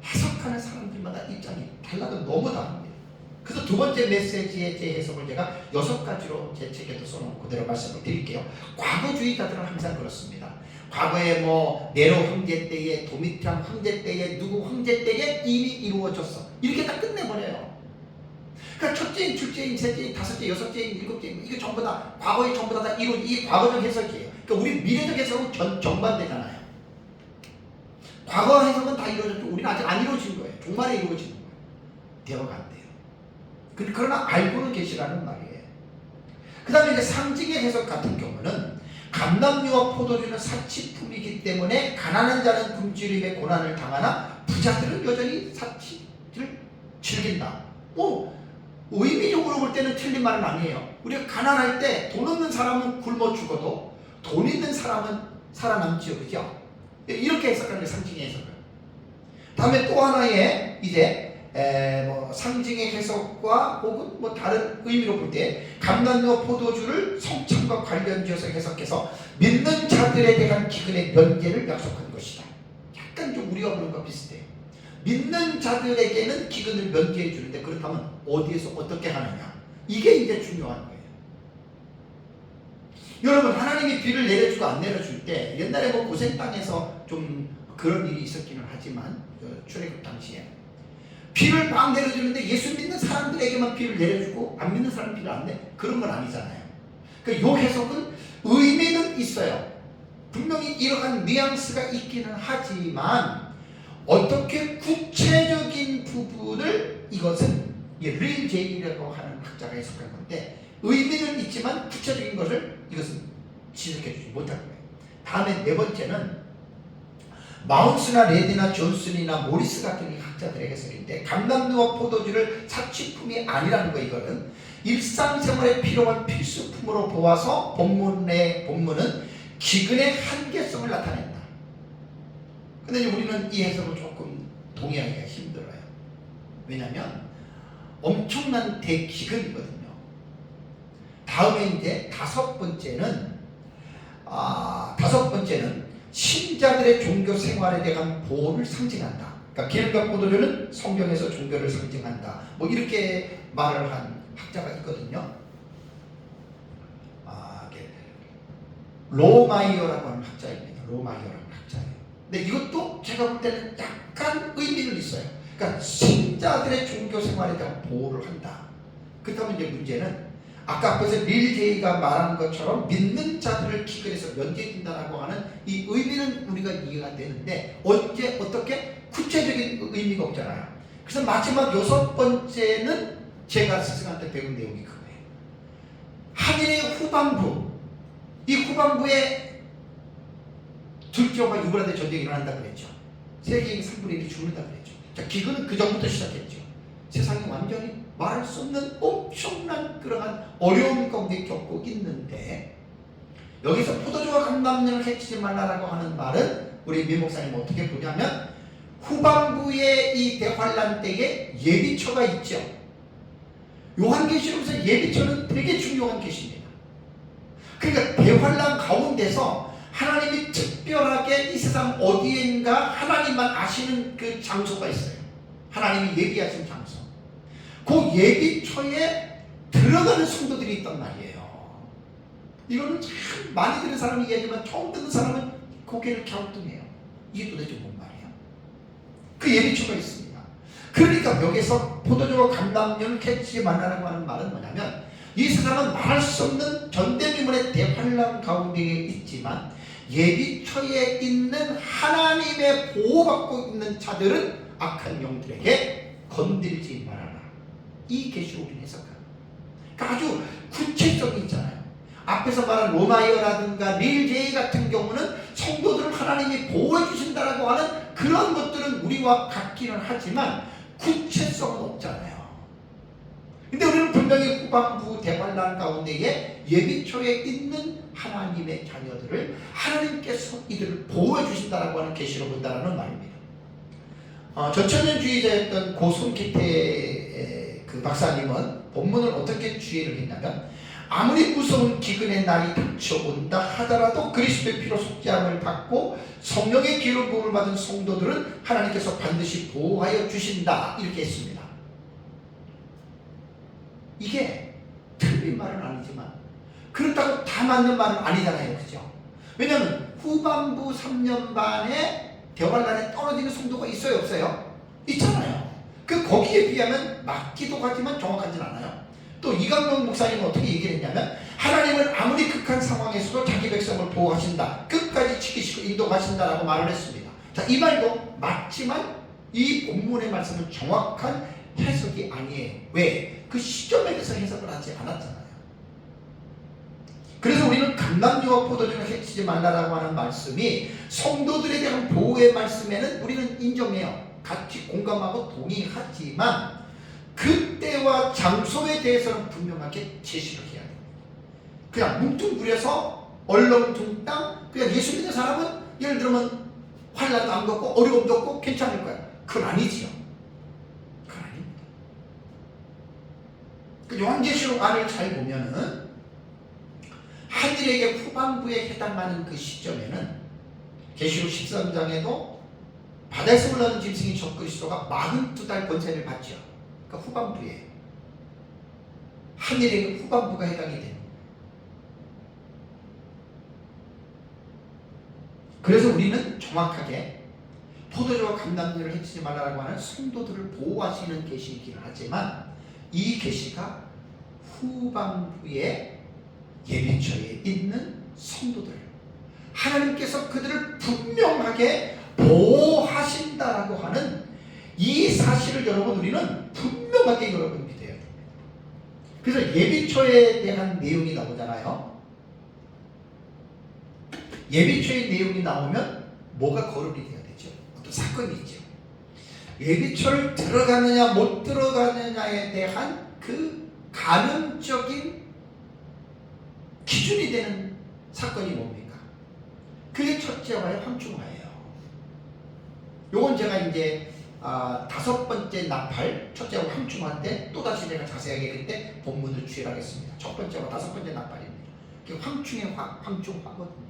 해석하는 사람들마다 입장이 달라도 너무 다릅니다. 그래서 두 번째 메시지의 제 해석을 제가 6가지로 제 책에도 써놓은 그대로 말씀을 드릴게요. 과거주의자들은 항상 그렇습니다. 과거에 뭐 네로 황제 때에, 도미트랑 황제 때에, 누구 황제 때에 이미 이루어졌어, 이렇게 다 끝내버려요. 그러니까 첫째인, 둘째인, 셋째인, 다섯째, 여섯째인, 일곱째인, 이게 전부 다 과거에 전부 다 이루어진, 이게 과거적 해석이에요. 그러니까 우리 미래적 해석은 정반대잖아요. 과거 해석은 다 이루어졌죠. 우리는 아직 안 이루어진 거예요. 종말에 이루어지는 거예요. 되어가 안 돼요. 그러나 알고는 계시라는 말이에요. 그 다음에 이제 상징의 해석 같은 경우는 감람류와 포도주는 사치품이기 때문에 가난한 자는 굶주림의 고난을 당하나 부자들은 여전히 사치를 즐긴다. 의미적으로 볼 때는 틀린 말은 아니에요. 우리가 가난할 때 돈 없는 사람은 굶어 죽어도 돈 있는 사람은 살아남지요. 그죠? 이렇게 해석하는 게 상징의 해석을. 다음에 또 하나의 이제 뭐 상징의 해석과 혹은 뭐 다른 의미로 볼 때 감람류와 포도주를 성찬과 관련지어서 해석해서 믿는 자들에 대한 기근의 면제를 약속한 것이다. 약간 좀 우리가 보는 것과 비슷해요. 믿는 자들에게는 기근을 면제해 주는데 그렇다면 어디에서 어떻게 하느냐, 이게 이제 중요한 거예요. 여러분, 하나님이 비를 내려주고 안 내려줄 때 옛날에 뭐 고센 땅에서 좀 그런 일이 있었기는 하지만 출애굽 당시에 비를 막 내려주는데 예수 믿는 사람들에게만 비를 내려주고 안 믿는 사람 비를 안 내, 그런 건 아니잖아요. 그러니까 이 해석은 의미는 있어요. 분명히 이러한 뉘앙스가 있기는 하지만 어떻게 구체적인 부분을, 이것은 릴 제이라고 하는 학자가 해석한 건데 의미는 있지만 구체적인 것을 이것은 지적해 주지 못한 거예요. 다음에 네 번째는 마운스나 레디나 존슨이나 모리스 같은 이 학자들의 해석인데 감람류와 포도주를 사치품이 아니라는 거, 이거는 일상생활에 필요한 필수품으로 보아서 본문은 기근의 한계성을 나타낸다. 근데 우리는 이 해석을 조금 동의하기가 힘들어요. 왜냐하면 엄청난 대기근이거든요. 다음에 이제 다섯 번째는 신자들의 종교 생활에 대한 보호를 상징한다. 그러니까 기름과 포도주는 성경에서 종교를 상징한다. 뭐 이렇게 말을 한 학자가 있거든요. 로마이어라고 하는 학자입니다. 로마이어라는 학자예요. 근데 이것도 제가 볼 때는 약간 의미는 있어요. 그러니까 신자들의 종교 생활에 대한 보호를 한다. 그렇다면 이제 문제는 아까 앞에서 릴 제이가 말한 것처럼 믿는 자들을 기근에서 면제해준다라고 하는 이 의미는 우리가 이해가 되는데 언제 어떻게 구체적인 의미가 없잖아요. 그래서 마지막 여섯 번째는 제가 스승한테 배운 내용이 그거예요. 하늘의 후반부, 이 후반부에 둘째와 유브라데 전쟁이 일어난다고 그랬죠. 세계의 3분의 1이 죽는다고 그랬죠. 자, 기근은 그 전부터 시작했죠. 세상이 완전히 말할 수 없는 엄청난 그러한 어려움 가운데 겪고 있는데 여기서 포도주와 감람류를 해치지 말라라고 하는 말은 우리 미 목사님 어떻게 보냐면 후반부의 이 대환란 때에 예비처가 있죠. 요한계시록에서 예비처는 되게 중요한 계시입니다. 그러니까 대환란 가운데서 하나님이 특별하게 이 세상 어디엔가 하나님만 아시는 그 장소가 있어요. 하나님이 예비하신 장소. 그 예비처에 들어가는 성도들이 있단 말이에요. 이거는 참 많이 들은 사람이 얘기하지만 처음 듣는 사람은 고개를 갸우뚱해요. 이게 도대체 뭔 말이야? 그 예비처가 있습니다. 그러니까 여기서 포도주와 감람류를 캐치지 말라고 하는 말은 뭐냐면 이 세상은 말할 수 없는 전대미문의 대환란 가운데 있지만 예비처에 있는 하나님의 보호받고 있는 자들은 악한 영들에게 건들지 말아라. 이 계시록을 해석합니다. 그러니까 아주 구체적이잖아요. 앞에서 말한 로마이어라든가 릴 제이 같은 경우는 성도들을 하나님이 보호해 주신다라고 하는 그런 것들은 우리와 같기는 하지만 구체성은 없잖아요. 근데 우리는 분명히 후반부 대환란 가운데에 예비처에 있는 하나님의 자녀들을 하나님께서 이들을 보호해 주신다라고 하는 계시로 본다라는 말입니다. 전천년주의자였던 고손기태 그 박사님은 본문을 어떻게 주의를 했냐면 아무리 무서운 기근의 날이 닥쳐온다 하더라도 그리스도의 피로 속죄함을 받고 성령의 기름 부음을 받은 성도들은 하나님께서 반드시 보호하여 주신다, 이렇게 했습니다. 이게 틀린 말은 아니지만 그렇다고 다 맞는 말은 아니잖아요, 그죠? 왜냐하면 후반부 3년 반에 대환란에 떨어지는 성도가 있어요, 없어요? 있잖아요. 거기에 비하면 맞기도 하지만 정확하진 않아요. 또 이강용 목사님은 어떻게 얘기를 했냐면, 하나님은 아무리 극한 상황에서도 자기 백성을 보호하신다, 끝까지 지키시고 인도하신다라고 말을 했습니다. 자, 이 말도 맞지만 이 본문의 말씀은 정확한 해석이 아니에요. 왜? 그 시점에 대해서 해석을 하지 않았잖아요. 그래서 우리는 감람유와 포도주를 해치지 말라라고 하는 말씀이 성도들에 대한 보호의 말씀에는 우리는 인정해요. 같이 공감하고 동의하지만 그때와 장소에 대해서는 분명하게 제시를 해야 됩니다. 그냥 뭉뚱그려서 얼렁뚱땅 그냥 예수 믿는 사람은 예를 들면 환난도 안 겪고 어려움도 없고 괜찮을 거야. 그건 아니지요. 그건 아닙니다. 그 요한계시록 안을 잘 보면은 하늘에게 후반부에 해당하는 그 시점에는 계시록 13장에도 바다에서 올라오는 짐승인 적그리스도가 42달 권세를 받죠. 그러니까 후반부에 하늘에게 후반부가 해당이 됩니다. 그래서 우리는 정확하게 포도주와 감람유를 해치지 말라고 하는 성도들을 보호하시는 계시이기는 하지만 이 계시가 후반부에 예비처에 있는 성도들, 하나님께서 그들을 분명하게 보호하신다라고 하는 이 사실을 여러분 우리는 분명하게 여러분 믿어야 됩니다. 그래서 예비처에 대한 내용이 나오잖아요. 예비처의 내용이 나오면 뭐가 거론이 돼야 되죠? 어떤 사건이 있죠. 예비처를 들어가느냐 못 들어가느냐에 대한 그 가늠적인 기준이 되는 사건이 뭡니까? 그게 첫째와의 황충화예요. 요건 제가 이제 5번째 나팔, 첫째와 황충화 때 또다시 제가 자세하게 그때 본문을 주일하겠습니다. 첫 번째와 5번째 나팔입니다. 그게 황충의 황충화거든요.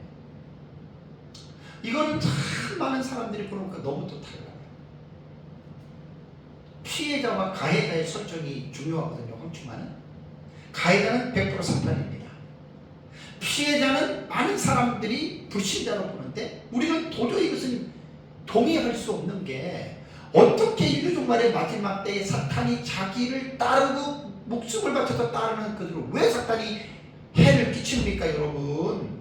이거는 참 많은 사람들이 보니까 너무 또 달라요. 피해자와 가해자의 설정이 중요하거든요. 황충화는 가해자는 100% 사탄입니다. 피해자는 많은 사람들이 불신자로 보는데 우리는 도저히 이것은 동의할 수 없는 게, 어떻게 인류 종말의 마지막 때에 사탄이 자기를 따르고 목숨을 바쳐서 따르는 그들을 왜 사탄이 해를 끼칩니까, 여러분?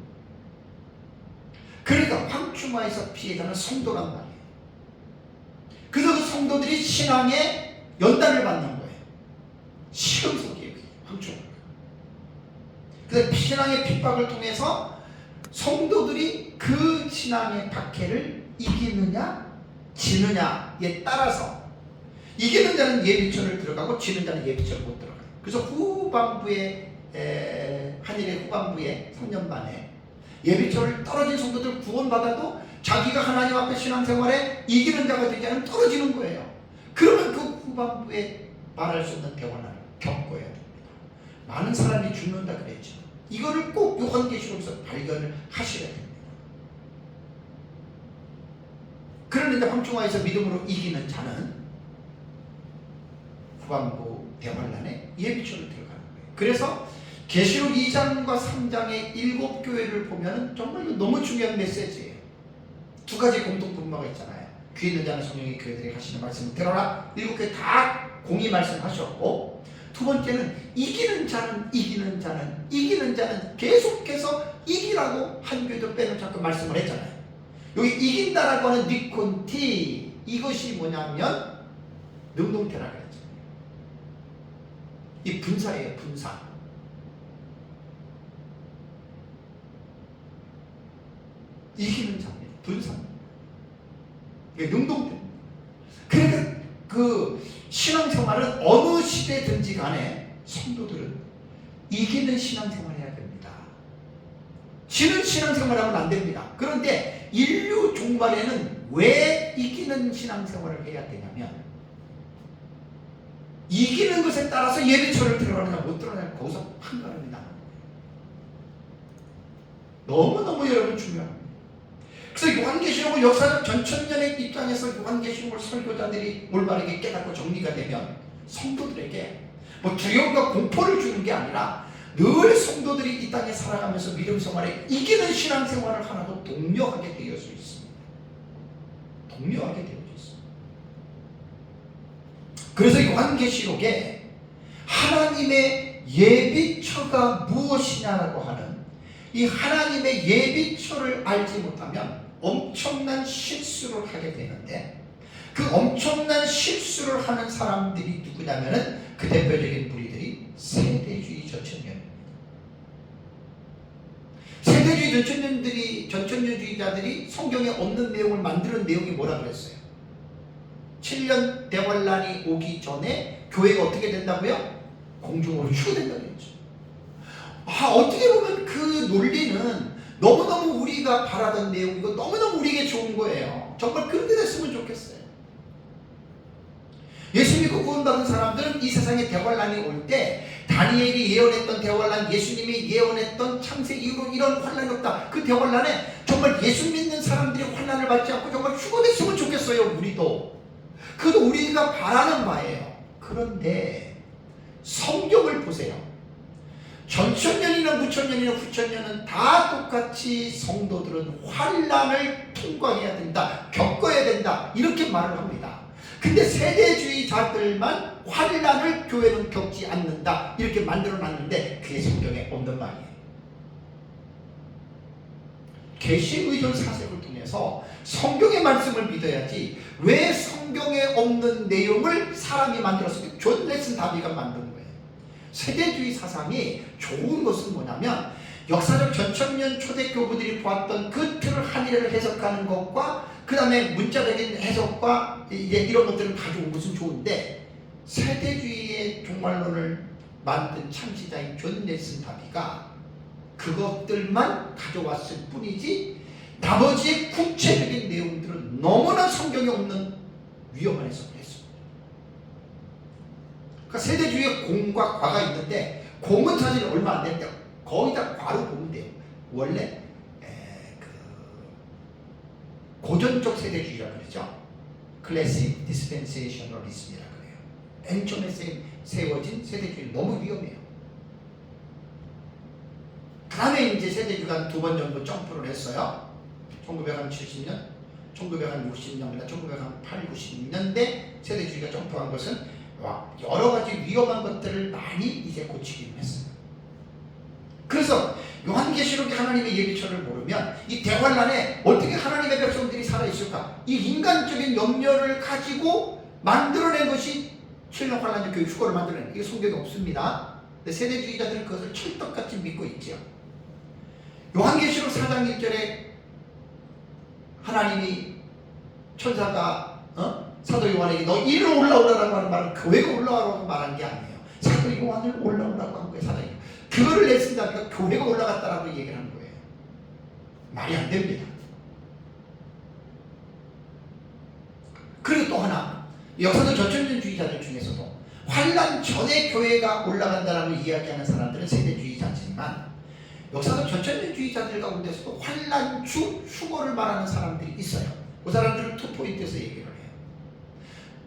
그러니까 황충화에서 피해자는 성도란 말이에요. 그래서 그 성도들이 신앙의 연단을 받는 거예요. 시험 속이에요, 황충화. 그래서 신앙의 핍박을 통해서 성도들이 그 신앙의 박해를 이기느냐 지느냐에 따라서, 이기는 자는 예비처를 들어가고 지는 자는 예비처를 못 들어가요. 그래서 후반부에 한일의 후반부에 3년 반에 예비처를 떨어진 성도들 구원받아도 자기가 하나님 앞에 신앙생활에 이기는 자가 되지 않으면 떨어지는 거예요. 그러면 그 후반부에 말할 수 없는 대환란을 겪어야 됩니다. 많은 사람이 죽는다 그랬죠. 이거를 꼭 요한계시록에서 발견을 하셔야 됩니다. 그런데 황충화에서 믿음으로 이기는 자는 후반부 대환란에 예비처를 들어가는 거예요. 그래서 계시록 2장과 3장의 7교회를 보면 정말 너무 중요한 메시지예요. 두 가지 공통분모가 있잖아요. 귀 있는 자는 성령의 교회들이 하시는 말씀을 들어라. 7교회 다 공의 말씀하셨고, 두 번째는 이기는 자는 계속해서 이기라고 한 교회도 빼놓지 않고 말씀을 했잖아요. 여기 이긴다라고 하는 니콘티, 이것이 뭐냐면 능동태라 그랬죠. 이 분사예요, 분사. 이기는 자입니다. 분사입니다. 이게 능동태입니다. 그러니까 그 신앙생활은 어느 시대든지 간에 성도들은 이기는 신앙생활을 해야 됩니다. 지는 신앙생활하면 안 됩니다. 그런데 인류 종말에는 왜 이기는 신앙생활을 해야 되냐면, 이기는 것에 따라서 예비처를 들어가느냐 못 들어가느냐, 거기서 판가름이 나는 거예요. 너무너무 여러분 중요합니다. 그래서 요한계시록을 역사적 전천년의 입장에서 요한계시록을 설교자들이 올바르게 깨닫고 정리가 되면 성도들에게 뭐 두려움과 공포를 주는 게 아니라 늘 성도들이 이 땅에 살아가면서 믿음 생활에 이기는 신앙생활을 하나도 독려하게 되어져 있습니다. 독려하게 되어져 있습니다. 그래서 요한계시록에 하나님의 예비처가 무엇이냐라고 하는 이 하나님의 예비처를 알지 못하면 엄청난 실수를 하게 되는데, 그 엄청난 실수를 하는 사람들이 누구냐면은 그 대표적인 무리들이 세대주의 전천년입니다. 세대주의 전천년주의자들이 성경에 없는 내용을 만드는 내용이 뭐라 그랬어요? 7년 대환란이 오기 전에 교회가 어떻게 된다고요? 공중으로 휴거된다고 했죠. 어떻게 보면 그 논리는 너무너무 우리가 바라던 내용이고 너무너무 우리에게 좋은 거예요. 정말 그렇게 됐으면 좋겠어요. 예수 믿고 구원받은 사람들은 이 세상에 대환란이 올 때 다니엘이 예언했던 대환란, 예수님이 예언했던 창세 이후로 이런 환란이 없다. 그 대환란에 정말 예수 믿는 사람들이 환란을 받지 않고 정말 휴거됐으면 좋겠어요. 우리도. 그것도 우리가 바라는 바예요. 그런데 성경을 보세요. 전천년이나 무천년이나 후천년은 다 똑같이 성도들은 환란을 통과해야 된다, 겪어야 된다, 이렇게 말을 합니다. 근데 세대주의자들만 환란을 교회는 겪지 않는다, 이렇게 만들어놨는데 그게 성경에 없는 말이에요. 계시의존 사색을 통해서 성경의 말씀을 믿어야지 왜 성경에 없는 내용을 사람이 만들었을까? 존 레슨 다비가 만든 거예요. 세대주의 사상이 좋은 것은 뭐냐면 역사적 전천년 초대교부들이 보았던 그 틀을 한일을 해석하는 것과 그 다음에 문자적인 해석과 이제 이런 것들을 가져온 것은 좋은데, 세대주의의 종말론을 만든 창시자인 존 넬슨 다비가 그것들만 가져왔을 뿐이지 나머지의 구체적인 내용들은 너무나 성경에 없는 위험한 해석을 했습니다. 그러니까 세대주의에 공과 과가 있는데, 공은 사실 얼마 안 되는데 거의 다 과로 보면 돼요. 원래 고전적 세대주의라고 그러죠. 클래식 디스펜세이셔널리즘이라고 그래요. 맨 처음에 세워진 세대주의 너무 위험해요. 그 다음에 이제 세대주의가 두 번 정도 점프를 했어요. 1970년, 1960년, 1980, 90년대 세대주의가 점프한 것은 여러 가지 위험한 것들을 많이 이제 고치기로 했어요. 그래서 요한계시록이 하나님의 예비처를 모르면 이 대환란에 어떻게 하나님의 백성들이 살아있을까? 이 인간적인 염려를 가지고 만들어낸 것이 칠령 환란의 교회 휴거를 만들어낸, 이게 성경에 없습니다. 근데 세대주의자들은 그것을 철떡같이 믿고 있죠. 요한계시록 4장 1절에 하나님이 천사가 사도 요한에게 너 이리로 올라오라고 하는 말은 교회가 올라오라고 말한 게 아니에요. 사도 요한을 올라오라고 한 거예요. 사도님. 그거를 냈습니다. 교회가 올라갔다라고 얘기를 하는 거예요. 말이 안 됩니다. 그리고 또 하나, 역사적 전천년주의자들 중에서도 환란 전에 교회가 올라간다라고 이야기하는 사람들은 세대주의자지만, 역사적 전천년주의자들 가운데서도 환란 중 휴거를 말하는 사람들이 있어요. 그 사람들은 투포인트에서 얘기를 해요.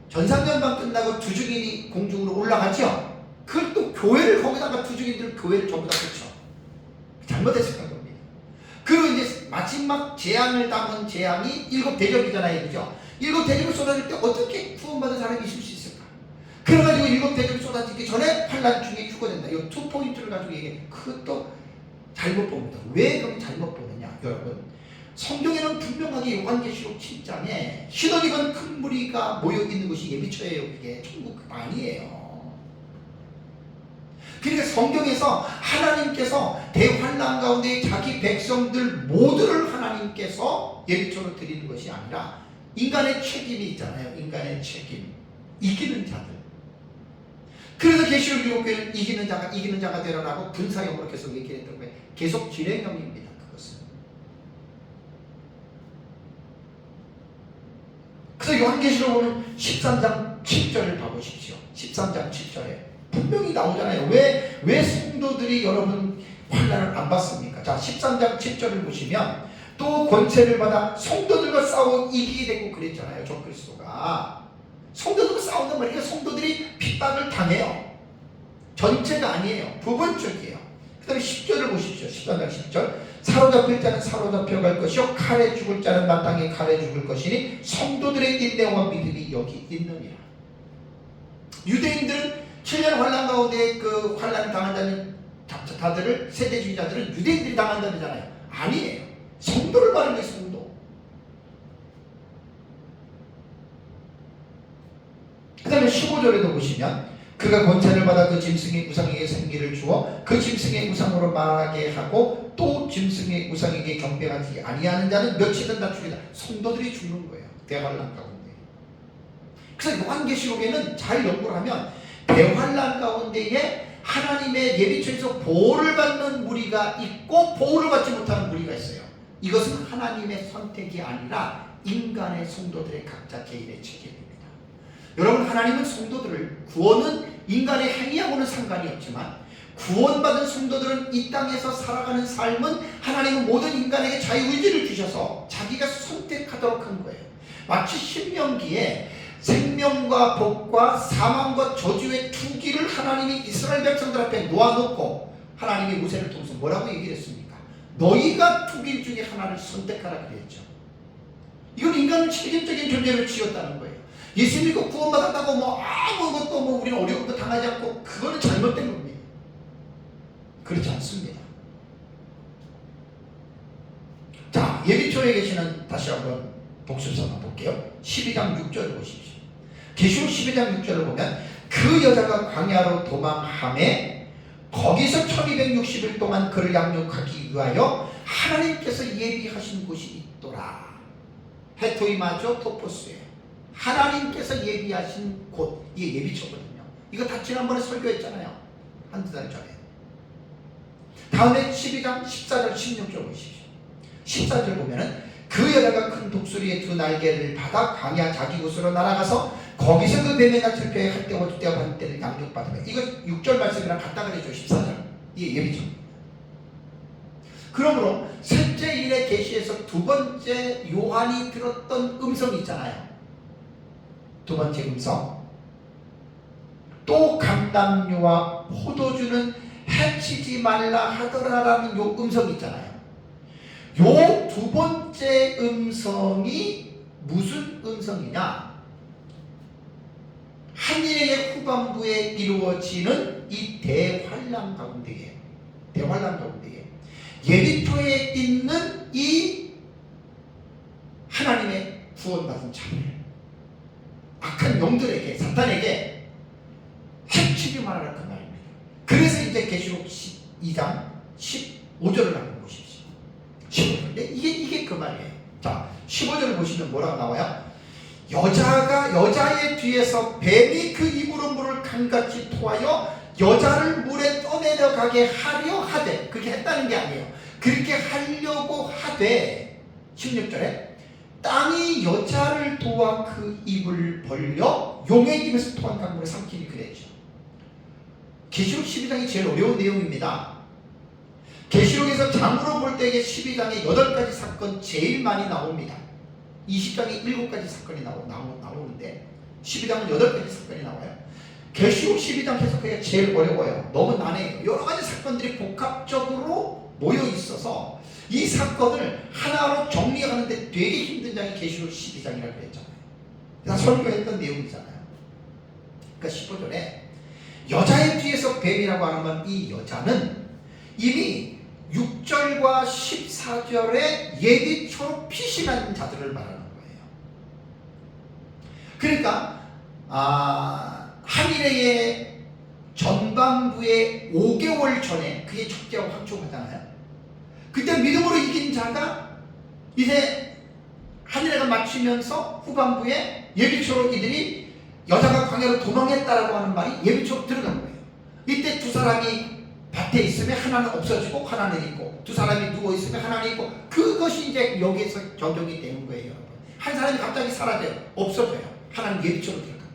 전상전방 끝나고 두 증인이 공중으로 올라가죠. 그걸 또 교회를 거기다가 두 증인들 교회를 전부 다 그쳐. 잘못했을 겁니다. 그리고 이제 마지막 재앙을 담은 재앙이 7 대접이잖아요, 그죠? 7 대접을 쏟아질 때 어떻게 구원받은 사람이 있을 수 있을까? 그래가지고 7 대접이 쏟아지기 전에 환란 중에 휴거된다. 이 투 포인트를 가지고 얘기해. 그것도 잘못 봅니다. 왜 그럼 잘못 보느냐, 여러분? 성경에는 분명하게 요한계시록 7장에 흰옷 입은 큰 무리가 모여 있는 것이 예비처예요. 그게 천국 아니에요. 그러니까 성경에서 하나님께서 대환란 가운데 자기 백성들 모두를 하나님께서 예비처로 드리는 것이 아니라 인간의 책임이 있잖아요. 인간의 책임. 이기는 자들. 그래서 계시록 7교회는 이기는 자가 되라라고 분사형으로 계속 얘기했던 거예요. 계속 진행형입니다. 그것은. 그래서 요한계시록 보면 13장 7절을 봐보십시오. 13장 7절에 분명히 나오잖아요. 왜 성도들이 여러분 환난을 안 받습니까? 자, 13장 7절을 보시면 또 권세를 받아 성도들과 싸워 이기게 되고 그랬잖아요. 적그리스도가 성도들과 싸운단 말이에요. 성도들이 핍박을 당해요. 전체가 아니에요. 부분적이에요. 그 다음에 10절을 보십시오. 13장 10절 사로잡힐 자는 사로잡혀 갈 것이요 칼에 죽을 자는 마땅히 칼에 죽을 것이니 성도들의 인내와 믿음이 여기 있느니라. 유대인들은 7년 환란 가운데 그 환란을 당한다는 자들을 세대주의자들은 유대인들이 당한다잖아요. 아니에요. 성도를 말하는 거예요. 성도. 그 다음에 15절에도 보시면 그가 권세를 받아 그 짐승의 우상에게 생기를 주어 그 짐승의 우상으로 말하게 하고 또 짐승의 우상에게 경배하지 아니하는 자는 며칠은 다 죽이다. 성도들이 죽는 거예요. 대환란 가운데. 그래서 요한계시록에는 잘 연구를 하면 대환란 가운데에 하나님의 예비처에서 보호를 받는 무리가 있고 보호를 받지 못하는 무리가 있어요. 이것은 하나님의 선택이 아니라 인간의 성도들의 각자 개인의 책임입니다. 여러분, 하나님은 성도들을 구원은 인간의 행위하고는 상관이 없지만 구원받은 성도들은 이 땅에서 살아가는 삶은 하나님은 모든 인간에게 자유의지를 주셔서 자기가 선택하도록 한 거예요. 마치 신명기에 생명과 복과 사망과 저주의 투기를 하나님이 이스라엘 백성들 앞에 놓아놓고 하나님이 모세를 통해서 뭐라고 얘기를 했습니까? 너희가 투기 중에 하나를 선택하라 그랬죠. 이건 인간을 책임적인 존재로 지었다는 거예요. 예수 믿고 구원받았다고 아무것도 우리는 어려운 거 당하지 않고 그거는 잘못된 겁니다. 그렇지 않습니다. 자, 예비초에 계시는 다시 한번 복습서만 볼게요. 12장 6절을 보십시오. 계시록 12장 6절을 보면 그 여자가 광야로 도망하매 거기서 1260일 동안 그를 양육하기 위하여 하나님께서 예비하신 곳이 있더라. 헤토이마죠 토포스예요. 하나님께서 예비하신 곳, 이게 예비처거든요. 이거 다 지난번에 설교했잖아요. 한두 달 전에. 다음에 12장 14절 16절 보십시오. 14절 보면은 그 여자가 큰 독수리의 두 날개를 받아 광야 자기 곳으로 날아가서 거기서 그 뱀의 낯을 펴야 할 때와 때와 반 때를 양육받으며, 이거 6절 말씀이랑 같다 그랬죠. 14절. 이게 예비죠. 그러므로 셋째 일의 계시에서 두 번째 요한이 들었던 음성이 있잖아요. 두 번째 음성. 또 감람류와 포도주는 해치지 말라 하더라라는 요 음성이 있잖아요. 요 두 번째 음성이 무슨 음성이냐? 한일의 후반부에 이루어지는 이 대환란 가운데에, 대환란 가운데에 예비표에 있는 이 하나님의 구원받은 자들, 악한 영들에게, 사탄에게 해치지 말아라 그 말입니다. 그래서 이제 계시록 12장 15절을 한번 보십시오. 15절. 이게 그 말이에요. 자, 15절을 보시면 뭐라고 나와요? 여자의 뒤에서 뱀이 그 입으로 물을 강같이 토하여 여자를 물에 떠내려가게 하려 하되, 그렇게 했다는 게 아니에요. 그렇게 하려고 하되 16절에 땅이 여자를 도와 그 입을 벌려 용의 입에서 토한 강물에 삼키니 그랬죠. 계시록 12장이 제일 어려운 내용입니다. 계시록에서 장으로 볼 때에 12장에 8가지 사건 제일 많이 나옵니다. 20장에 7가지 사건이 나오는데 12장은 8가지 사건이 나와요. 계시록 12장 해석하기가 제일 어려워요. 너무 난해요. 여러 가지 사건들이 복합적으로 모여 있어서 이 사건을 하나로 정리하는데 되게 힘든 장이 계시록 12장이라고 그랬잖아요. 다 설교했던 내용이잖아요. 그러니까 15절에 여자의 뒤에서 뱀이라고 하는 건, 이 여자는 이미 6절과 14절에 예비초로 피신한 자들을 말하는 거예요. 그러니까 한일의 전반부에 5개월 전에, 그게 척제하고 확정하잖아요. 그때 믿음으로 이긴 자가 이제 한일회가 마치면서 후반부에 예비초로 이들이 여자가 광야로 도망했다라고 하는 말이 예비초로 들어간 거예요. 이때 두 사람이 밭에 있으면 하나는 없어지고 하나는 있고, 두 사람이 누워 있으면 하나는 있고, 그것이 이제 여기에서 적용이 되는 거예요. 여러분. 한 사람이 갑자기 사라져요. 없어져요. 하나는 예비초로 들어간 거예요.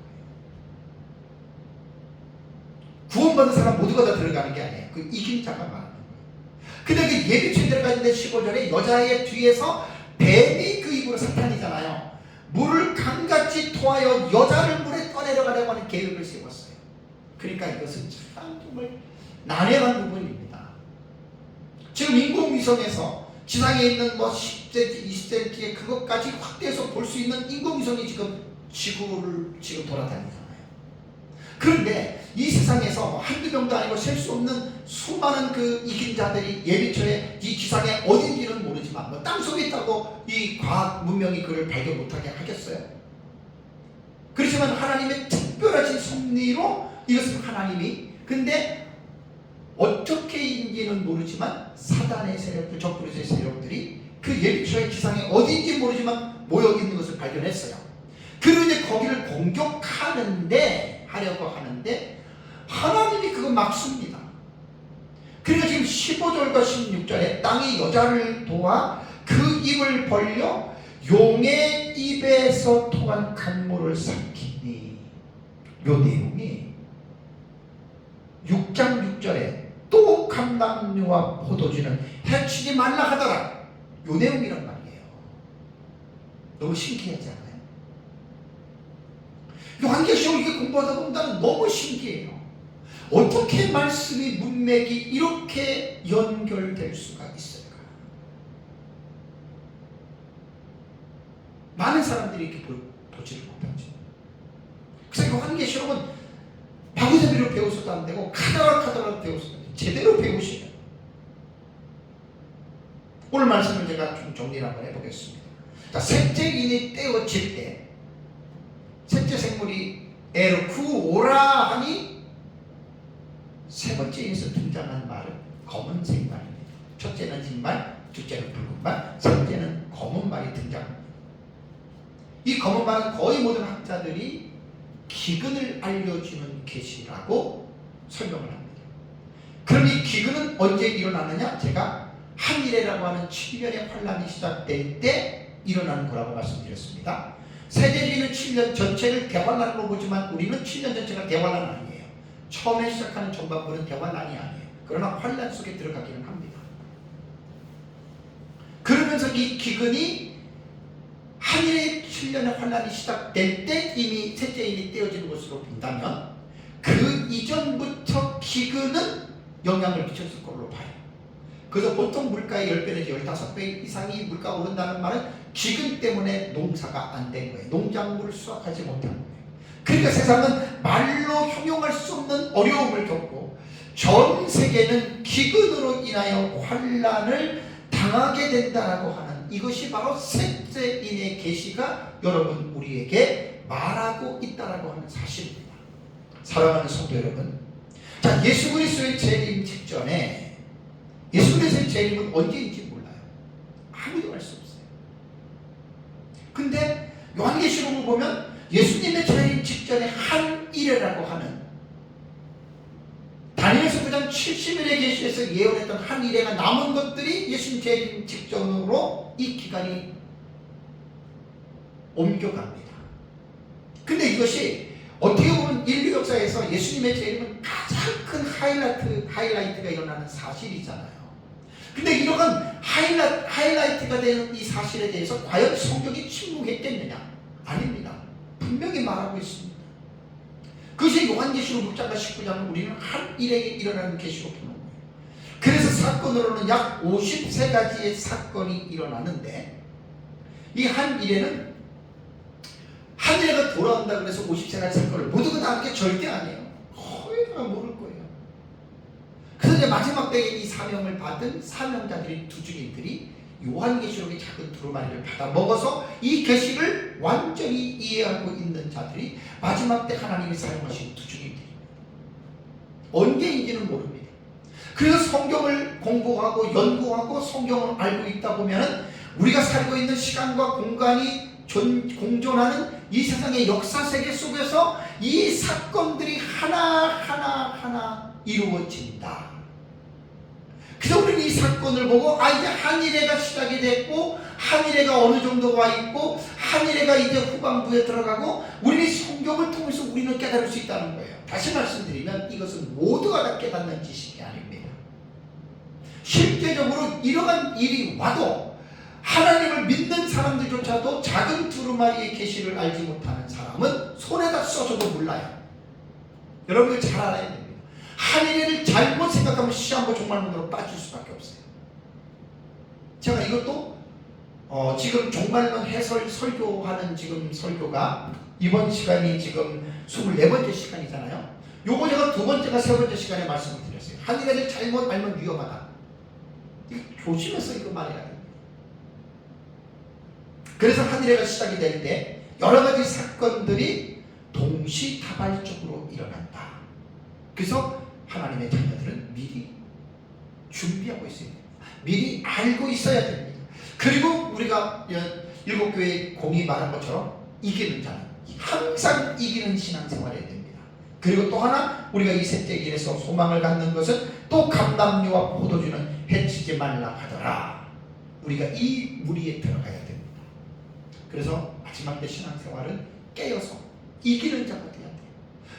구원받은 사람 모두가 다 들어가는 게 아니에요. 그 이긴 자가 말하는 거예요. 근데 그 예비초에 들어가 있는데 15절에 여자의 뒤에서 뱀이 그 입으로 사탄이잖아요. 물을 강같이 토하여 여자를 물에 떠내려가려고 하는 계획을 세웠어요. 그러니까 이것은 참 정말 난해한 부분입니다. 지금 인공위성에서 지상에 있는 뭐 10cm, 20cm의 그것까지 확대해서 볼 수 있는 인공위성이 지금 지구를 지금 돌아다니잖아요. 그런데 이 세상에서 뭐 한두 명도 아니고 셀 수 없는 수많은 그 이긴 자들이 예비초에 이 지상에 어딘지는 모르지만 뭐 땅속에 있다고 이 과학 문명이 그를 발견 못하게 하겠어요? 그렇지만 하나님의 특별하신 섭리로 이것은 하나님이, 근데 어떻게인지는 모르지만 사단의 세력들, 적그리스도의 세력들이 그 예비초의 지상에 어딘지 모르지만 모여 있는 것을 발견했어요. 그리고 이제 거기를 공격하는데 하려고 하는데 하나님이 그거 막습니다. 그러니까 지금 15절과 16절에 땅이 여자를 도와 그 입을 벌려 용의 입에서 통한 강물을 삼키니, 요 내용이 6장 6절에 또 감람류와 포도주는 해치지 말라 하더라, 요 내용이란 말이에요. 너무 신기하지 않아요? 요한계시록 이게 공부하다 보면 너무 신기해요. 어떻게 말씀이 문맥이 이렇게 연결될 수가 있을까? 많은 사람들이 이렇게 보지를 못하죠. 그래서 요한계시록은 바구제비로 배워서도 안 되고 카더라 배워서도 안 돼요. 제대로 배우시면. 오늘 말씀을 제가 좀 정리를 한번 해보겠습니다. 자, 셋째 인이 떼어질 때 셋째 생물이 애를 구오라 하니 세 번째 인에서 등장한 말은 검은색 말입니다. 첫째는 흰말, 둘째는 붉은 말, 셋째는 검은 말이 등장합니다. 이 검은 말은 거의 모든 학자들이 기근을 알려주는 계시라고 설명을 합니다. 그럼 이 기근은 언제 일어나느냐? 제가 한일해라고 하는 7년의 환란이 시작될 때 일어나는 거라고 말씀드렸습니다. 세대주의는 7년 전체를 대환란으로 보지만 우리는 7년 전체가 대환란 아니에요. 처음에 시작하는 전반부는 대환란이 아니에요. 그러나 환란 속에 들어가기는 합니다. 그러면서 이 기근이 한일의 7년의 환란이 시작될 때 이미 셋째 인이 떼어지는 것으로 본다면 그 이전부터 기근은 영향을 미쳤을 걸로 봐요. 그래서 보통 물가의 10배 내지 15배 이상이 물가가 오른다는 말은 기근 때문에 농사가 안 된 거예요. 농작물을 수확하지 못한 거예요. 그러니까 세상은 말로 형용할 수 없는 어려움을 겪고 전 세계는 기근으로 인하여 환란을 당하게 된다라고 하는, 이것이 바로 셋째 인의 계시가 여러분 우리에게 말하고 있다라고 하는 사실입니다. 사랑하는 성도 여러분, 자, 예수 그리스도의 재림 직전에, 예수 그리스도의 재림은 언제인지 몰라요. 아무도 알 수 없어요. 근데 요한계시록을 보면 예수님의 재림 직전에 한 일이라고 하는, 다니엘서 9장 70일의 계시에서 예언했던 한 일회가 남은 것들이 예수님 재림 직전으로 이 기간이 옮겨갑니다. 근데 이것이 어떻게 보면 인류 역사에서 예수님의 재림은 가장 큰 하이라이트가 일어나는 사실이잖아요. 근데 이러한 하이라이트가 되는 이 사실에 대해서 과연 성경이 침묵했겠느냐? 아닙니다. 분명히 말하고 있습니다. 그것이 요한계시록 6장과 19장은 우리는 한 일에 일어나는 계시로 보는 거예요. 그래서 사건으로는 약 53가지의 사건이 일어나는데, 이 한 일에는 한 일회가 돌아온다 그래서 53가지 사건을 모두가 다 하는 게 절대 아니에요. 거의 다 모를 거예요. 그래서 이제 마지막 때에 이 사명을 받은 사명자들이, 두 증인들이 요한계시록의 작은 두루마리를 받아 먹어서 이 계시를 완전히 이해하고 있는 자들이 마지막 때 하나님이 사용하신 두 증인들입니다. 언제인지는 모릅니다. 그래서 성경을 공부하고 연구하고 성경을 알고 있다 보면 우리가 살고 있는 시간과 공간이 공존하는 이 세상의 역사 세계 속에서 이 사건들이 하나하나 이루어진다. 그래서 우리는 이 사건을 보고 이제 한일회가 시작이 됐고 한일회가 어느 정도 와 있고 한일회가 이제 후반부에 들어가고, 우리는 성경을 통해서 우리는 깨달을 수 있다는 거예요. 다시 말씀드리면 이것은 모두가 다 깨닫는 지식이 아닙니다. 실제 실제적으로 이러한 일이 와도 하나님을 믿는 사람들조차도 작은 두루마리의 계시를 알지 못하는 사람은 손에다 써줘도 몰라요. 여러분 잘 알아야 됩니다. 하늘을 잘못 생각하면 시한부 종말론으로 빠질 수밖에 없어요. 제가 이것도 지금 종말론 해설 설교하는 지금 설교가 이번 시간이 지금 24번째 시간이잖아요. 요거 제가 두 번째가 세 번째 시간에 말씀을 드렸어요. 하늘을 잘못 알면 위험하다. 이거 조심해서 이거 말해야 됩니다. 그래서 한일회가 시작이 될 때 여러 가지 사건들이 동시다발적으로 일어난다. 그래서 하나님의 자녀들은 미리 준비하고 있어야 됩니다. 미리 알고 있어야 됩니다. 그리고 우리가 일곱 교회 공이 말한 것처럼 이기는 자는 항상 이기는 신앙생활을 해야 됩니다. 그리고 또 하나 우리가 이 셋째 길에서 소망을 갖는 것은 또 감람류와 포도주는 해치지 말라 하더라. 우리가 이 무리에 들어가야 됩니다. 그래서 마지막 때 신앙생활은 깨어서 이기는 자가 돼야 돼요.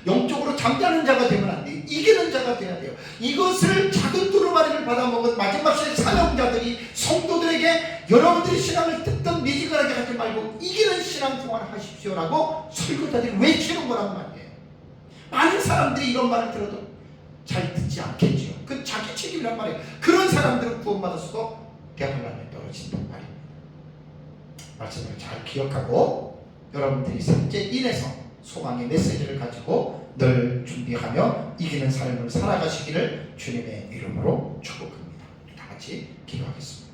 영적으로 잠자는 자가 되면 안 돼요. 이기는 자가 돼야 돼요. 이것을 작은 두루마리를 받아먹은 마지막 시대 사명자들이 성도들에게 여러분들이 신앙을 듣던 미지근하게 하지 말고 이기는 신앙생활을 하십시오라고 설교자들이 외치는 거란 말이에요. 많은 사람들이 이런 말을 들어도 잘 듣지 않겠지요. 그 자기 책임이란 말이에요. 그런 사람들은 구원받았어도 대학원란에 떨어진단 말입니다. 말씀을 잘 기억하고 여러분들이 셋째 인에서 소망의 메시지를 가지고 늘 준비하며 이기는 삶을 살아가시기를 주님의 이름으로 축복합니다. 다 같이 기도하겠습니다.